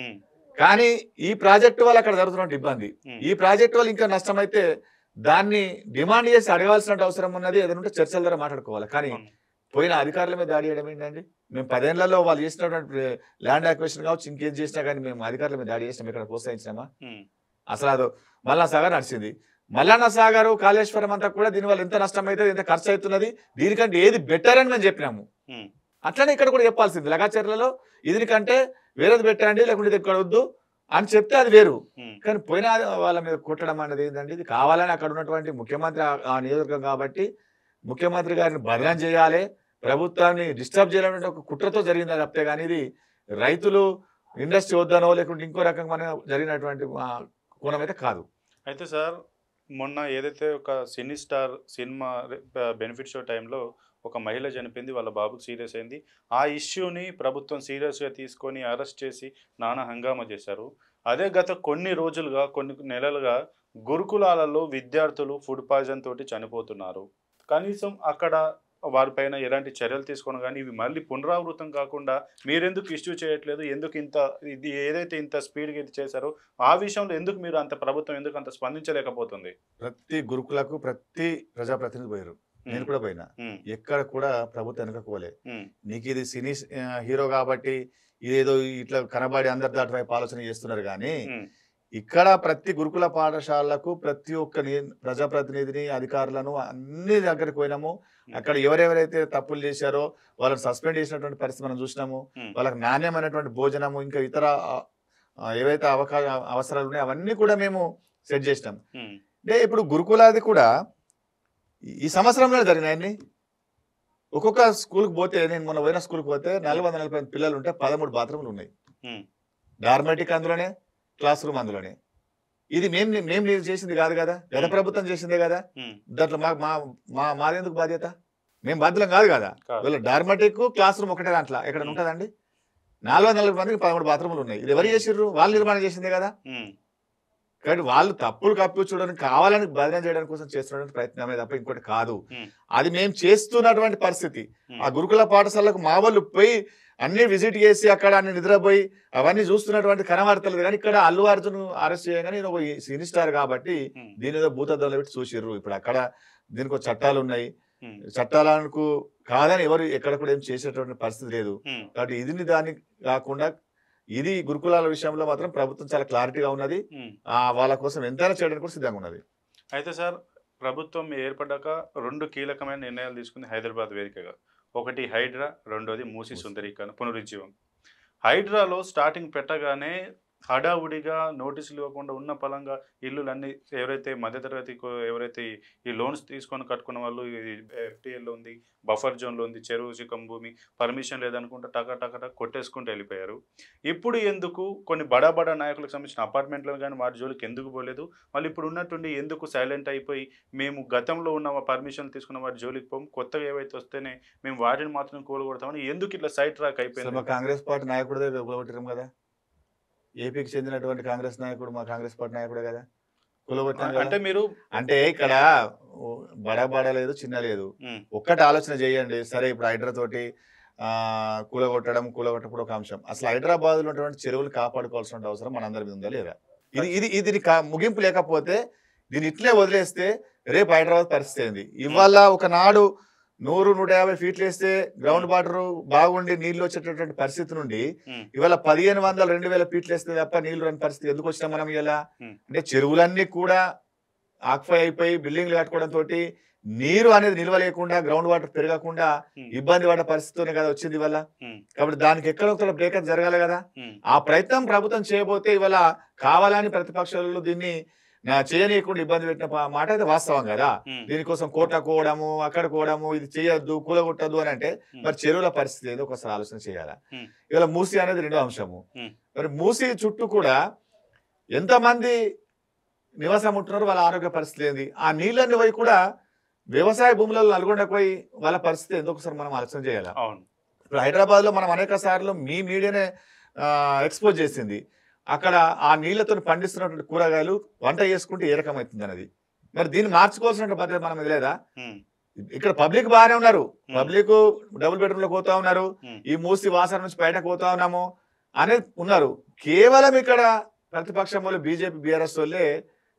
కానీ ఈ ప్రాజెక్టు వల్ల అక్కడ జరుగుతున్న ఇబ్బంది, ఈ ప్రాజెక్టు వల్ల ఇంకా నష్టమైతే దాన్ని డిమాండ్ చేసి అడగాల్సిన అవసరం ఉన్నది. ఏదైనా చర్చల ద్వారా మాట్లాడుకోవాలి. కానీ పోయిన అధికారుల మీద దాడి చేయడం ఏంటండి? మేము 10 ఏళ్లలో వాళ్ళు చేసినటువంటి ల్యాండ్ అక్విజిషన్ కావచ్చు ఇంకేం చేసినా కానీ మేము అధికారుల మీద దాడి చేసినాం, ఇక్కడ ప్రోత్సహించినామా? అసలు అది మల్లన్న సాగర్ నడిచింది. మల్లన్న సాగర్ కాళేశ్వరం అంతా కూడా దీనివల్ల ఎంత నష్టం అవుతుంది, ఎంత ఖర్చు అవుతున్నది, దీనికంటే ఏది బెటర్ అని మేము చెప్పినాము. అట్లనే ఇక్కడ కూడా చెప్పాల్సింది. లగాచర్లలో దీనికంటే వేరేది పెట్టండి లేకుంటే ఇక్కడ వద్దు అని చెప్తే అది వేరు. కానీ పోయిన వాళ్ళ మీద కొట్టడం అనేది ఏంటంటే ఇది కావాలని అక్కడ ఉన్నటువంటి ముఖ్యమంత్రి ఆ నియోజకవర్గం కాబట్టి ముఖ్యమంత్రి గారిని బదనం చేయాలి, ప్రభుత్వాన్ని డిస్టర్బ్ చేయాలనే ఒక కుట్రతో జరిగింది తప్పితే కానీ ఇది రైతులు ఇండస్ట్రీ వద్దనో లేకుంటే ఇంకో రకంగా జరిగినటువంటి కోణం అయితే కాదు. అయితే సార్ మొన్న ఏదైతే ఒక cine star cinema benefit show టైంలో ఒక మహిళ చనిపోయింది, వాళ్ళ బాబుకు సీరియస్ అయింది. ఆ ఇష్యూని ప్రభుత్వం సీరియస్గా తీసుకొని అరెస్ట్ చేసి నానా హంగామా చేశారు. అదే గత కొన్ని రోజులుగా కొన్ని నెలలుగా గురుకులాలలో విద్యార్థులు ఫుడ్ పాయిజన్ తోటి చనిపోతున్నారు. కనీసం అక్కడ వారిపైన ఎలాంటి చర్యలు తీసుకోను కానీ ఇవి మళ్ళీ పునరావృతం కాకుండా మీరెందుకు ఇష్యూ చేయట్లేదు, ఎందుకు ఇది ఏదైతే ఇంత స్పీడ్గా ఇది చేశారో ఆ విషయంలో ఎందుకు మీరు అంత ప్రభుత్వం ఎందుకు అంత స్పందించలేకపోతుంది? ప్రతి గురుకులకు ప్రతి ప్రజాప్రతినిధి పోయారు, నేను కూడా పోయినా, ఎక్కడ కూడా ప్రభుత్వం వెనకపోలే. నీకు ఇది సినీ హీరో కాబట్టి ఇదేదో ఇట్లా కనబడి అందరి దాటి వైపు ఆలోచన చేస్తున్నారు కానీ ఇక్కడ ప్రతి గురుకుల పాఠశాలకు ప్రతి ఒక్క ప్రజాప్రతినిధిని అధికారులను అన్ని దగ్గరికి పోయినాము. అక్కడ ఎవరెవరైతే తప్పులు చేశారో వాళ్ళని సస్పెండ్ చేసినటువంటి పరిస్థితి మనం చూసినాము. వాళ్ళకి నాణ్యమైనటువంటి భోజనము ఇంకా ఇతర ఏవైతే అవసరాలు ఉన్నాయో అవన్నీ కూడా మేము సెట్ చేసినాం. అంటే ఇప్పుడు గురుకులాది కూడా ఈ సంవత్సరంలో జరిగినాయన్ని. ఒక్కొక్క స్కూల్కి పోతే నేను మొన్న పోయిన స్కూల్కి పోతే 440 పిల్లలు ఉంటే 13 బాత్రూమ్లు ఉన్నాయి. డార్మెటిక్ అందులోనే, క్లాస్ రూమ్ అందులోనే. ఇది మేము చేసింది కాదు కదా, గత ప్రభుత్వం చేసిందే కదా. దాంట్లో మాదెందుకు బాధ్యత? మేము బాధ్యులం కాదు కదా. వీళ్ళ డార్మెటిక్ క్లాస్ రూమ్ ఒకటే దాంట్లో ఎక్కడ ఉంటుందండి? 440 మందికి 13 బాత్రూమ్లు ఉన్నాయి. ఇది ఎవరు చేసిర్రు? వాళ్ళు నిర్మాణం చేసిందే కదా. కాబట్టి వాళ్ళు తప్పులు కప్పించడానికి కావాలని బదనం చేయడానికి కోసం చేస్తున్నటువంటి ప్రయత్నమే తప్ప ఇంకోటి కాదు. అది మేము చేస్తున్నటువంటి పరిస్థితి. ఆ గురుకుల పాఠశాలకు మా వాళ్ళు పోయి అన్ని విజిట్ చేసి అక్కడ అన్ని నిద్రపోయి అవన్నీ చూస్తున్నటువంటి కనబడతలేదు. కానీ ఇక్కడ అల్లు అర్జున్ అరెస్ట్ చేయగానే నేను ఒక సినీ స్టార్ కాబట్టి దీని ఏదో భూతద్దంలో పెట్టి చూసిర్రు. ఇప్పుడు అక్కడ దీనికి ఒక చట్టాలు ఉన్నాయి, చట్టాలకు కాదని ఎవరు ఎక్కడ కూడా ఏం చేసేటువంటి పరిస్థితి లేదు. కాబట్టి ఇది దాన్ని కాకుండా ఇది గురుకులాల విషయంలో మాత్రం ప్రభుత్వం చాలా క్లారిటీగా ఉన్నది. వాళ్ళ కోసం ఎంతైనా చేయడానికి కూడా సిద్ధంగా ఉన్నది. అయితే సార్ ప్రభుత్వం ఏర్పడ్డాక 2 కీలకమైన నిర్ణయాలు తీసుకుంది హైదరాబాద్ వేదికగా. ఒకటి హైడ్రా, రెండోది మూసీ సుందరీకరణ పునరుజ్జీవం. హైడ్రాలో స్టార్టింగ్ పెట్టగానే హడావుడిగా నోటీసులు ఇవ్వకుండా ఉన్న పలంగా ఇల్లులన్నీ ఎవరైతే మధ్యతరగతి ఎవరైతే ఈ లోన్స్ తీసుకొని కట్టుకున్న వాళ్ళు ఎఫ్టీఎల్లో ఉంది, బఫర్ జోన్లో ఉంది, చెరువు చికం భూమి పర్మిషన్ లేదనుకుంటా టక కొట్టేసుకుంటూ వెళ్ళిపోయారు. ఇప్పుడు ఎందుకు కొన్ని బడా నాయకులకు సంబంధించిన అపార్ట్మెంట్లు కానీ వాటి జోలికి ఎందుకు పోలేదు? మళ్ళీ ఇప్పుడు ఉన్నట్టుండి ఎందుకు సైలెంట్ అయిపోయి మేము గతంలో ఉన్న పర్మిషన్లు తీసుకున్న వాటి జోలికి పోము, కొత్తగా ఏవైతే వస్తేనే మేము వాటిని మాత్రం కూలగొడతామని ఎందుకు ఇట్లా సైడ్ ట్రాక్ అయిపోయింది? కాంగ్రెస్ పార్టీ నాయకుడే కూలగొట్టడం కదా. ఏపీకి చెందినటువంటి కాంగ్రెస్ నాయకుడు మా కాంగ్రెస్ పార్టీ నాయకుడే కదా కూలగొట్టాను. అంటే మీరు అంటే ఇక్కడ బడా లేదు, చిన్న లేదు, ఒక్కటి ఆలోచన చేయండి. సరే ఇప్పుడు హైడ్రా తోటి కూలగొట్టడం ఒక అంశం. అసలు హైదరాబాద్లో ఉన్నటువంటి చెరువులు కాపాడుకోవాల్సిన అవసరం మనందరి మీద ఉందా లేదా? ఇది ముగింపు లేకపోతే దీన్ని ఇట్లే వదిలేస్తే రేపు హైదరాబాద్ పరిస్థితి ఏంది? ఇవాళ ఒకనాడు 100-150 ఫీట్లు వేస్తే గ్రౌండ్ వాటర్ బాగుండి నీళ్లు వచ్చేటటువంటి పరిస్థితి నుండి ఇవాళ 1500-2000 ఫీట్లు వేస్తే తప్ప నీళ్లు రాని పరిస్థితి ఎందుకు వచ్చినా మనం ఇలా? అంటే చెరువులన్నీ కూడా ఆక్ఫై అయిపోయి బిల్డింగ్లు కట్టుకోవడంతో నీరు అనేది నిల్వ లేకుండా గ్రౌండ్ వాటర్ పెరగకుండా ఇబ్బంది పడ్డ పరిస్థితితోనే కదా వచ్చింది ఇవాళ. కాబట్టి దానికి ఎక్కడొక్కడ బ్రేకప్ జరగాలి కదా. ఆ ప్రయత్నం ప్రభుత్వం చేయబోతే ఇవాళ కావాలని ప్రతిపక్షాలలో దీన్ని చేయనీయకుండా ఇబ్బంది పెట్టిన మాట అయితే వాస్తవం కదా. దీనికోసం కోట్లకు పోవడము, అక్కడ పోవడము, ఇది చేయొద్దు, కూలగొట్టద్దు అని అంటే మరి చెరువుల పరిస్థితి ఏదో ఒకసారి ఆలోచన చేయాలా. ఇవాళ మూసి అనేది రెండో అంశము. మరి మూసి చుట్టూ కూడా ఎంతమంది నివాసం ఉంటున్నారు, వాళ్ళ ఆరోగ్య పరిస్థితి ఏంది? ఆ నీళ్ళన్ని పోయి కూడా వ్యవసాయ భూములలో నల్గొండకు పోయి వాళ్ళ పరిస్థితి ఎందుకు ఒకసారి మనం ఆలోచన చేయాలి. ఇప్పుడు హైదరాబాద్ లో మనం అనేక సార్లు మీ మీడియానే ఎక్స్పోజ్ చేసింది. అక్కడ ఆ నీళ్లతో పండిస్తున్నటువంటి కూరగాయలు వంట చేసుకుంటే ఏ రకం అవుతుంది అన్నది. మరి దీన్ని మార్చుకోవాల్సిన బాధ్యత మనం ఇది లేదా? ఇక్కడ పబ్లిక్ బాగానే ఉన్నారు, పబ్లిక్ డబుల్ బెడ్రూమ్ లో పోతా ఉన్నారు, ఈ మూసి వాసన నుంచి బయటకు పోతా ఉన్నాము అనేది ఉన్నారు. కేవలం ఇక్కడ ప్రతిపక్షం వాళ్ళు బీజేపీ బీఆర్ఎస్ వాళ్ళే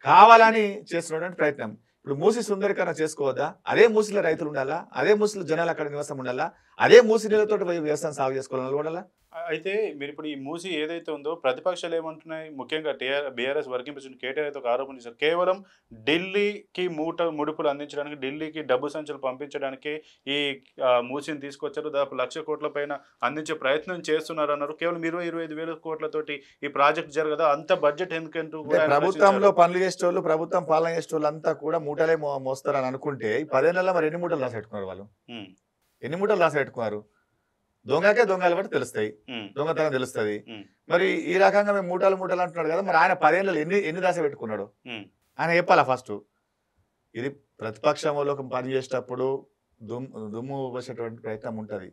కావాలని చేస్తున్నటువంటి ప్రయత్నం. ఇప్పుడు మూసి సుందరీకరణ చేసుకోవద్దా? అదే మూసిలో రైతులు ఉండాలా, అదే మూసిలో జనాలు అక్కడ నివాసం ఉండాలా, అదే మూసి నీళ్ళతో వ్యవసాయం సాగు చేసుకోవాలని ఉండాలా. అయితే మీరు ఇప్పుడు ఈ మూసి ఏదైతే ఉందో ప్రతిపక్షాలు ఏమంటున్నాయి, ముఖ్యంగా బీఆర్ఎస్ వర్కింగ్ ప్రెసిడెంట్ కేటీఆర్ అయితే ఒక ఆరోపణ చేశారు. కేవలం ఢిల్లీకి ముడుపులు అందించడానికి, ఢిల్లీకి డబ్బు సంచులు పంపించడానికి ఈ మూసిని తీసుకొచ్చారు. దాదాపు 1,00,000 కోట్ల పైన అందించే ప్రయత్నం చేస్తున్నారు అన్నారు. కేవలం 20-25 కోట్లతోటి ఈ ప్రాజెక్ట్ జరగదా? అంత బడ్జెట్ ఎందుకంటూ ప్రభుత్వంలో పనులు చేసేవాళ్ళు, ప్రభుత్వం పాలన చేసేవాళ్ళు అంతా కూడా మూటలే మోస్తారని అనుకుంటే 10 నెలల మరి ఎన్ని మూటలు రాసెట్టుకున్నారు వాళ్ళు? ఎన్ని మూటలు రాసెట్టుకున్నారు? దొంగకే దొంగలు బట్టి తెలుస్తాయి, దొంగతనం తెలుస్తుంది. మరి ఈ రకంగా మేము మూటలు అంటున్నాడు కదా, మరి ఆయన 10 ఏళ్ళు ఎన్ని దాస పెట్టుకున్నాడు ఆయన చెప్పాలా ఫస్ట్. ఇది ప్రతిపక్షంలోకి పని చేసేటప్పుడు దుమ్ము వచ్చేటువంటి ప్రయత్నం ఉంటుంది.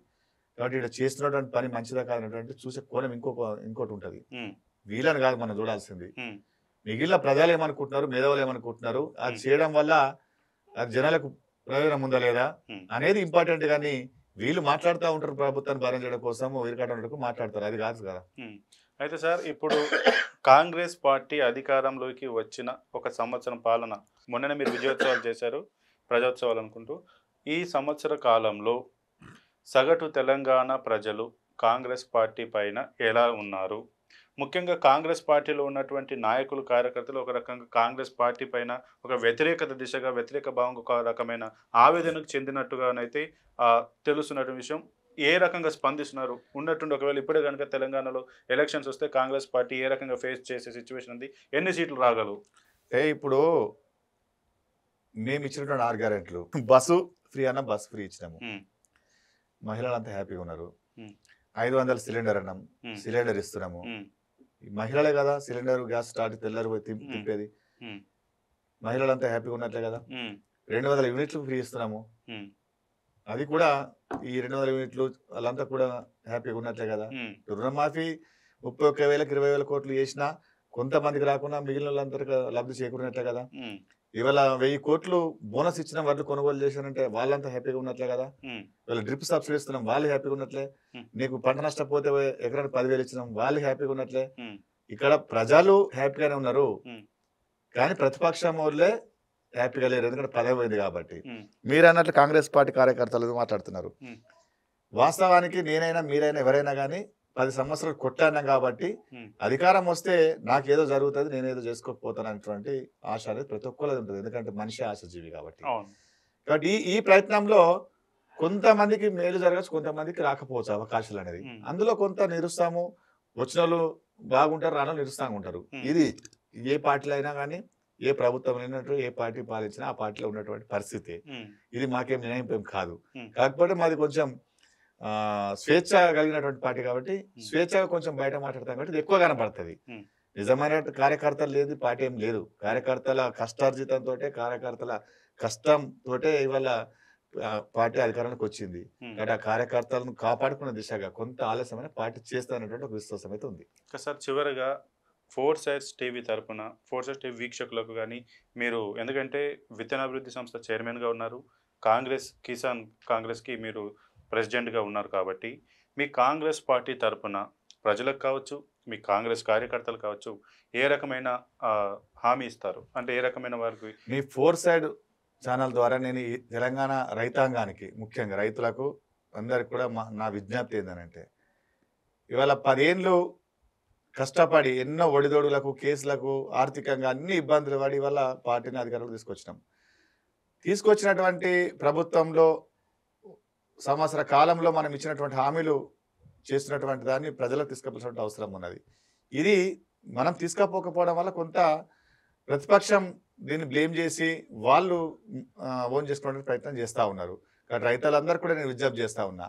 కాబట్టి ఇక్కడ చేస్తున్నటువంటి పని మంచిదా కాదనేటువంటి చూసే కోణం ఇంకోటి ఉంటుంది. వీళ్ళని కాదు మనం చూడాల్సింది, మిగిలిన ప్రజలు ఏమనుకుంటున్నారు, మేధావులు ఏమనుకుంటున్నారు, అది చేయడం వల్ల అది జనాలకు ప్రయోజనం ఉందా లేదా అనేది ఇంపార్టెంట్. కానీ వీళ్ళు మాట్లాడుతూ ఉంటారు ప్రభుత్వాన్ని భరించడం కోసం, వీరికట్టడానికి మాట్లాడతారు, అది కాదు కదా. అయితే సార్, ఇప్పుడు కాంగ్రెస్ పార్టీ అధికారంలోకి వచ్చిన 1 సంవత్సరం పాలన, మొన్ననే మీరు విజయోత్సవాలు చేశారు, ప్రజోత్సవాలు అనుకుంటూ. ఈ సంవత్సర కాలంలో సగటు తెలంగాణ ప్రజలు కాంగ్రెస్ పార్టీ పైన ఎలా ఉన్నారు? ముఖ్యంగా కాంగ్రెస్ పార్టీలో ఉన్నటువంటి నాయకులు, కార్యకర్తలు ఒక రకంగా కాంగ్రెస్ పార్టీ పైన ఒక వ్యతిరేకత దిశగా, వ్యతిరేక భావంగా ఒక రకమైన ఆవేదనకు చెందినట్టుగానైతే తెలుస్తున్నటువంటి విషయం. ఏ రకంగా స్పందిస్తున్నారు? ఉన్నట్టుండి ఒకవేళ ఇప్పుడే కనుక తెలంగాణలో ఎలక్షన్స్ వస్తే కాంగ్రెస్ పార్టీ ఏ రకంగా ఫేస్ చేసే సిచ్యువేషన్ ఉంది? ఎన్ని సీట్లు రాగలవు? ఇప్పుడు మేము ఇచ్చినటువంటి 6 గ్యారెంటీలు, బస్సు ఫ్రీ అన్నాం, బస్సు ఫ్రీ ఇచ్చినాము, మహిళలంతా హ్యాపీగా ఉన్నారు. 500 సిలిండర్ అన్నాం, సిలిండర్ ఇస్తున్నాము. మహిళలే కదా సిలిండర్ గ్యాస్ స్టార్ట్ తెల్లారి పోయి తింపేది, మహిళలంతా హ్యాపీగా ఉన్నట్లే కదా. 200 యూనిట్లు ఫ్రీ ఇస్తున్నాము, అది కూడా ఈ 200 యూనిట్లు వాళ్ళంతా కూడా హ్యాపీగా ఉన్నట్లే కదా. రుణమాఫీ 31,000 20,000 కోట్లు చేసినా కొంతమందికి రాకుండా మిగిలిన వాళ్ళందరికీ లబ్ధి చేకూరినట్లే కదా. ఇవాళ 1000 కోట్లు బోనస్ ఇచ్చిన వాళ్ళు కొనుగోలు చేశారంటే వాళ్ళంతా హ్యాపీగా ఉన్నట్లే కదా. ఇవాళ డ్రిప్ సబ్సిడీ ఇస్తున్నాం, వాళ్ళు హ్యాపీగా ఉన్నట్లే. నీకు పంట నష్టపోతే ఎకరానికి 10,000 ఇచ్చినాం, వాళ్ళు హ్యాపీగా ఉన్నట్లే. ఇక్కడ ప్రజలు హ్యాపీగానే ఉన్నారు, కానీ ప్రతిపక్షం వాళ్ళే హ్యాపీగా లేరు, ఎందుకంటే పదవి పోయింది కాబట్టి. మీరు అన్నట్లు కాంగ్రెస్ పార్టీ కార్యకర్తలు మాట్లాడుతున్నారు. వాస్తవానికి నేనైనా మీరైనా ఎవరైనా కానీ 10 సంవత్సరాలు కొట్లాడినాం కాబట్టి అధికారం వస్తే నాకేదో జరుగుతుంది, నేనేదో చేసుకోకపోతాను అనేటువంటి ఆశ అనేది ప్రతి ఒక్కరికి ఉంటుంది, ఎందుకంటే మనిషి ఆశజీవి కాబట్టి. కాబట్టి ఈ ప్రయత్నంలో కొంతమందికి మేలు జరగచ్చు, కొంతమందికి రాకపోవచ్చు అవకాశాలు అనేది. అందులో కొంత నిరుస్తాము, వచ్చిన వాళ్ళు బాగుంటారు, రాను నిరుస్తాంగా ఉంటారు. ఇది ఏ పార్టీలో అయినా కానీ, ఏ ప్రభుత్వం అయినట్టు, ఏ పార్టీ పాలించినా ఆ పార్టీలో ఉన్నటువంటి పరిస్థితి. ఇది మాకేం నిర్ణయం కాదు. కాకపోతే మాది కొంచెం స్వేచ్ఛ కలిగినటువంటి పార్టీ కాబట్టి స్వేచ్ఛగా కొంచెం బయట మాట్లాడతాం కాబట్టి ఇది ఎక్కువ కనపడుతుంది. నిజమైన కార్యకర్తలు లేదు, పార్టీ ఏం లేదు. కార్యకర్తల కష్టార్జితంతో, కార్యకర్తల కష్టంతో ఇవాళ పార్టీ అధికారానికి వచ్చింది. కాబట్టి ఆ కార్యకర్తలను కాపాడుకునే దిశగా కొంత ఆలస్యమైన పార్టీ చేస్తానటువంటి ఒక విశ్వాసం అయితే ఉంది. సార్, చివరిగా 4 Sides టీవీ తరపున 4 Sides టీవీ వీక్షకులకు కానీ, మీరు ఎందుకంటే విత్తనాభివృద్ధి సంస్థ చైర్మన్గా ఉన్నారు, కిసాన్ కాంగ్రెస్కి మీరు ప్రెసిడెంట్గా ఉన్నారు కాబట్టి మీ కాంగ్రెస్ పార్టీ తరపున ప్రజలకు కావచ్చు, మీ కాంగ్రెస్ కార్యకర్తలు కావచ్చు, ఏ రకమైన హామీ ఇస్తారు? అంటే ఏ రకమైన వారికి మీ ఫోర్ సైడ్ ఛానల్ ద్వారా నేను ఈ తెలంగాణ రైతాంగానికి ముఖ్యంగా రైతులకు అందరికి కూడా నా విజ్ఞప్తి ఏంటంటే, ఇవాళ 10 ఏళ్ళు కష్టపడి ఎన్నో ఒడిదొడులకు కేసులకు ఆర్థికంగా అన్ని ఇబ్బందులు పడి ఇవాళ పార్టీని అధికారంలో తీసుకొచ్చినటువంటి ప్రభుత్వంలో సంవత్సర కాలంలో మనం ఇచ్చినటువంటి హామీలు చేస్తున్నటువంటి దాన్ని ప్రజలకు తీసుకుపోవాల్సిన అవసరం ఉన్నది. ఇది మనం తీసుకపోకపోవడం వల్ల కొంత ప్రతిపక్షం దీన్ని బ్లేమ్ చేసి వాళ్ళు ఓన్ చేసుకోవడానికి ప్రయత్నం చేస్తూ ఉన్నారు. కాబట్టి రైతులందరూ కూడా నేను విజ్ఞప్తి చేస్తూ ఉన్నా,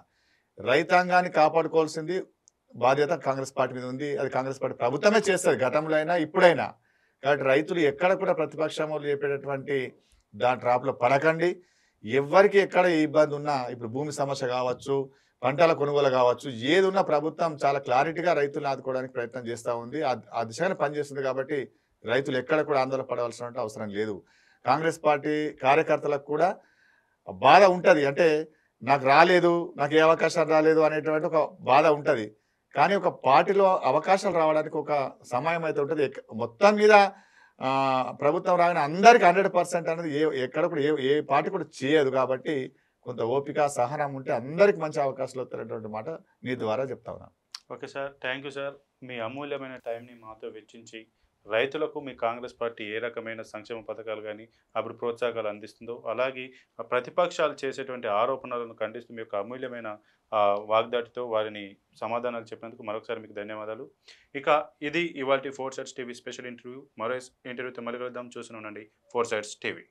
రైతాంగాన్ని కాపాడుకోవాల్సింది బాధ్యత కాంగ్రెస్ పార్టీ మీద ఉంది. అది కాంగ్రెస్ పార్టీ ప్రభుత్వమే చేస్తుంది, గతంలో అయినా ఇప్పుడైనా. కాబట్టి రైతులు ఎక్కడ కూడా ప్రతిపక్షం వాళ్ళు చెప్పేటటువంటి దాని ట్రాప్లో పడకండి. ఎవరికి ఎక్కడ ఏ ఇబ్బంది ఉన్నా, ఇప్పుడు భూమి సమస్య కావచ్చు, పంటల కొనుగోలు కావచ్చు, ఏది ఉన్నా ప్రభుత్వం చాలా క్లారిటీగా రైతులను ఆదుకోవడానికి ప్రయత్నం చేస్తూ ఉంది. ఆ దిశగానే పనిచేస్తుంది. కాబట్టి రైతులు ఎక్కడ కూడా ఆందోళన పడవలసిన అవసరం లేదు. కాంగ్రెస్ పార్టీ కార్యకర్తలకు కూడా బాధ ఉంటుంది. అంటే నాకు రాలేదు, నాకు ఏ అవకాశాలు రాలేదు అనేటువంటి ఒక బాధ ఉంటుంది. కానీ ఒక పార్టీలో అవకాశాలు రావడానికి ఒక సమయం అయితే ఉంటుంది. మొత్తం మీద ప్రభుత్వం రాగానే అందరికీ 100% అనేది ఎక్కడ కూడా ఏ పార్టీ కూడా చేయదు. కాబట్టి కొంత ఓపిక సహనం ఉంటే అందరికి మంచి అవకాశాలు వస్తారనేటువంటి మాట మీ ద్వారా చెప్తా ఉన్నాను. Okay sir, thank you sir. మీ అమూల్యమైన టైంని మాతో వెచ్చించి రైతులకు మీ కాంగ్రెస్ పార్టీ ఏ రకమైన సంక్షేమ పథకాలు కానీ అప్పుడు ప్రోత్సాహకాలు అందిస్తుందో, అలాగే ప్రతిపక్షాలు చేసేటువంటి ఆరోపణలను ఖండిస్తూ మీ యొక్క అమూల్యమైన వాగ్దాటితో వారిని సమాధానాలు చెప్పినందుకు మరొకసారి మీకు ధన్యవాదాలు. ఇక ఇది ఇవాల్టి 4 Sides టీవీ స్పెషల్ ఇంటర్వ్యూ. మరో ఇంటర్వ్యూతో మళ్ళీ కలుద్దాం. చూస్తూనే ఉండండి 4 Sides టీవీ.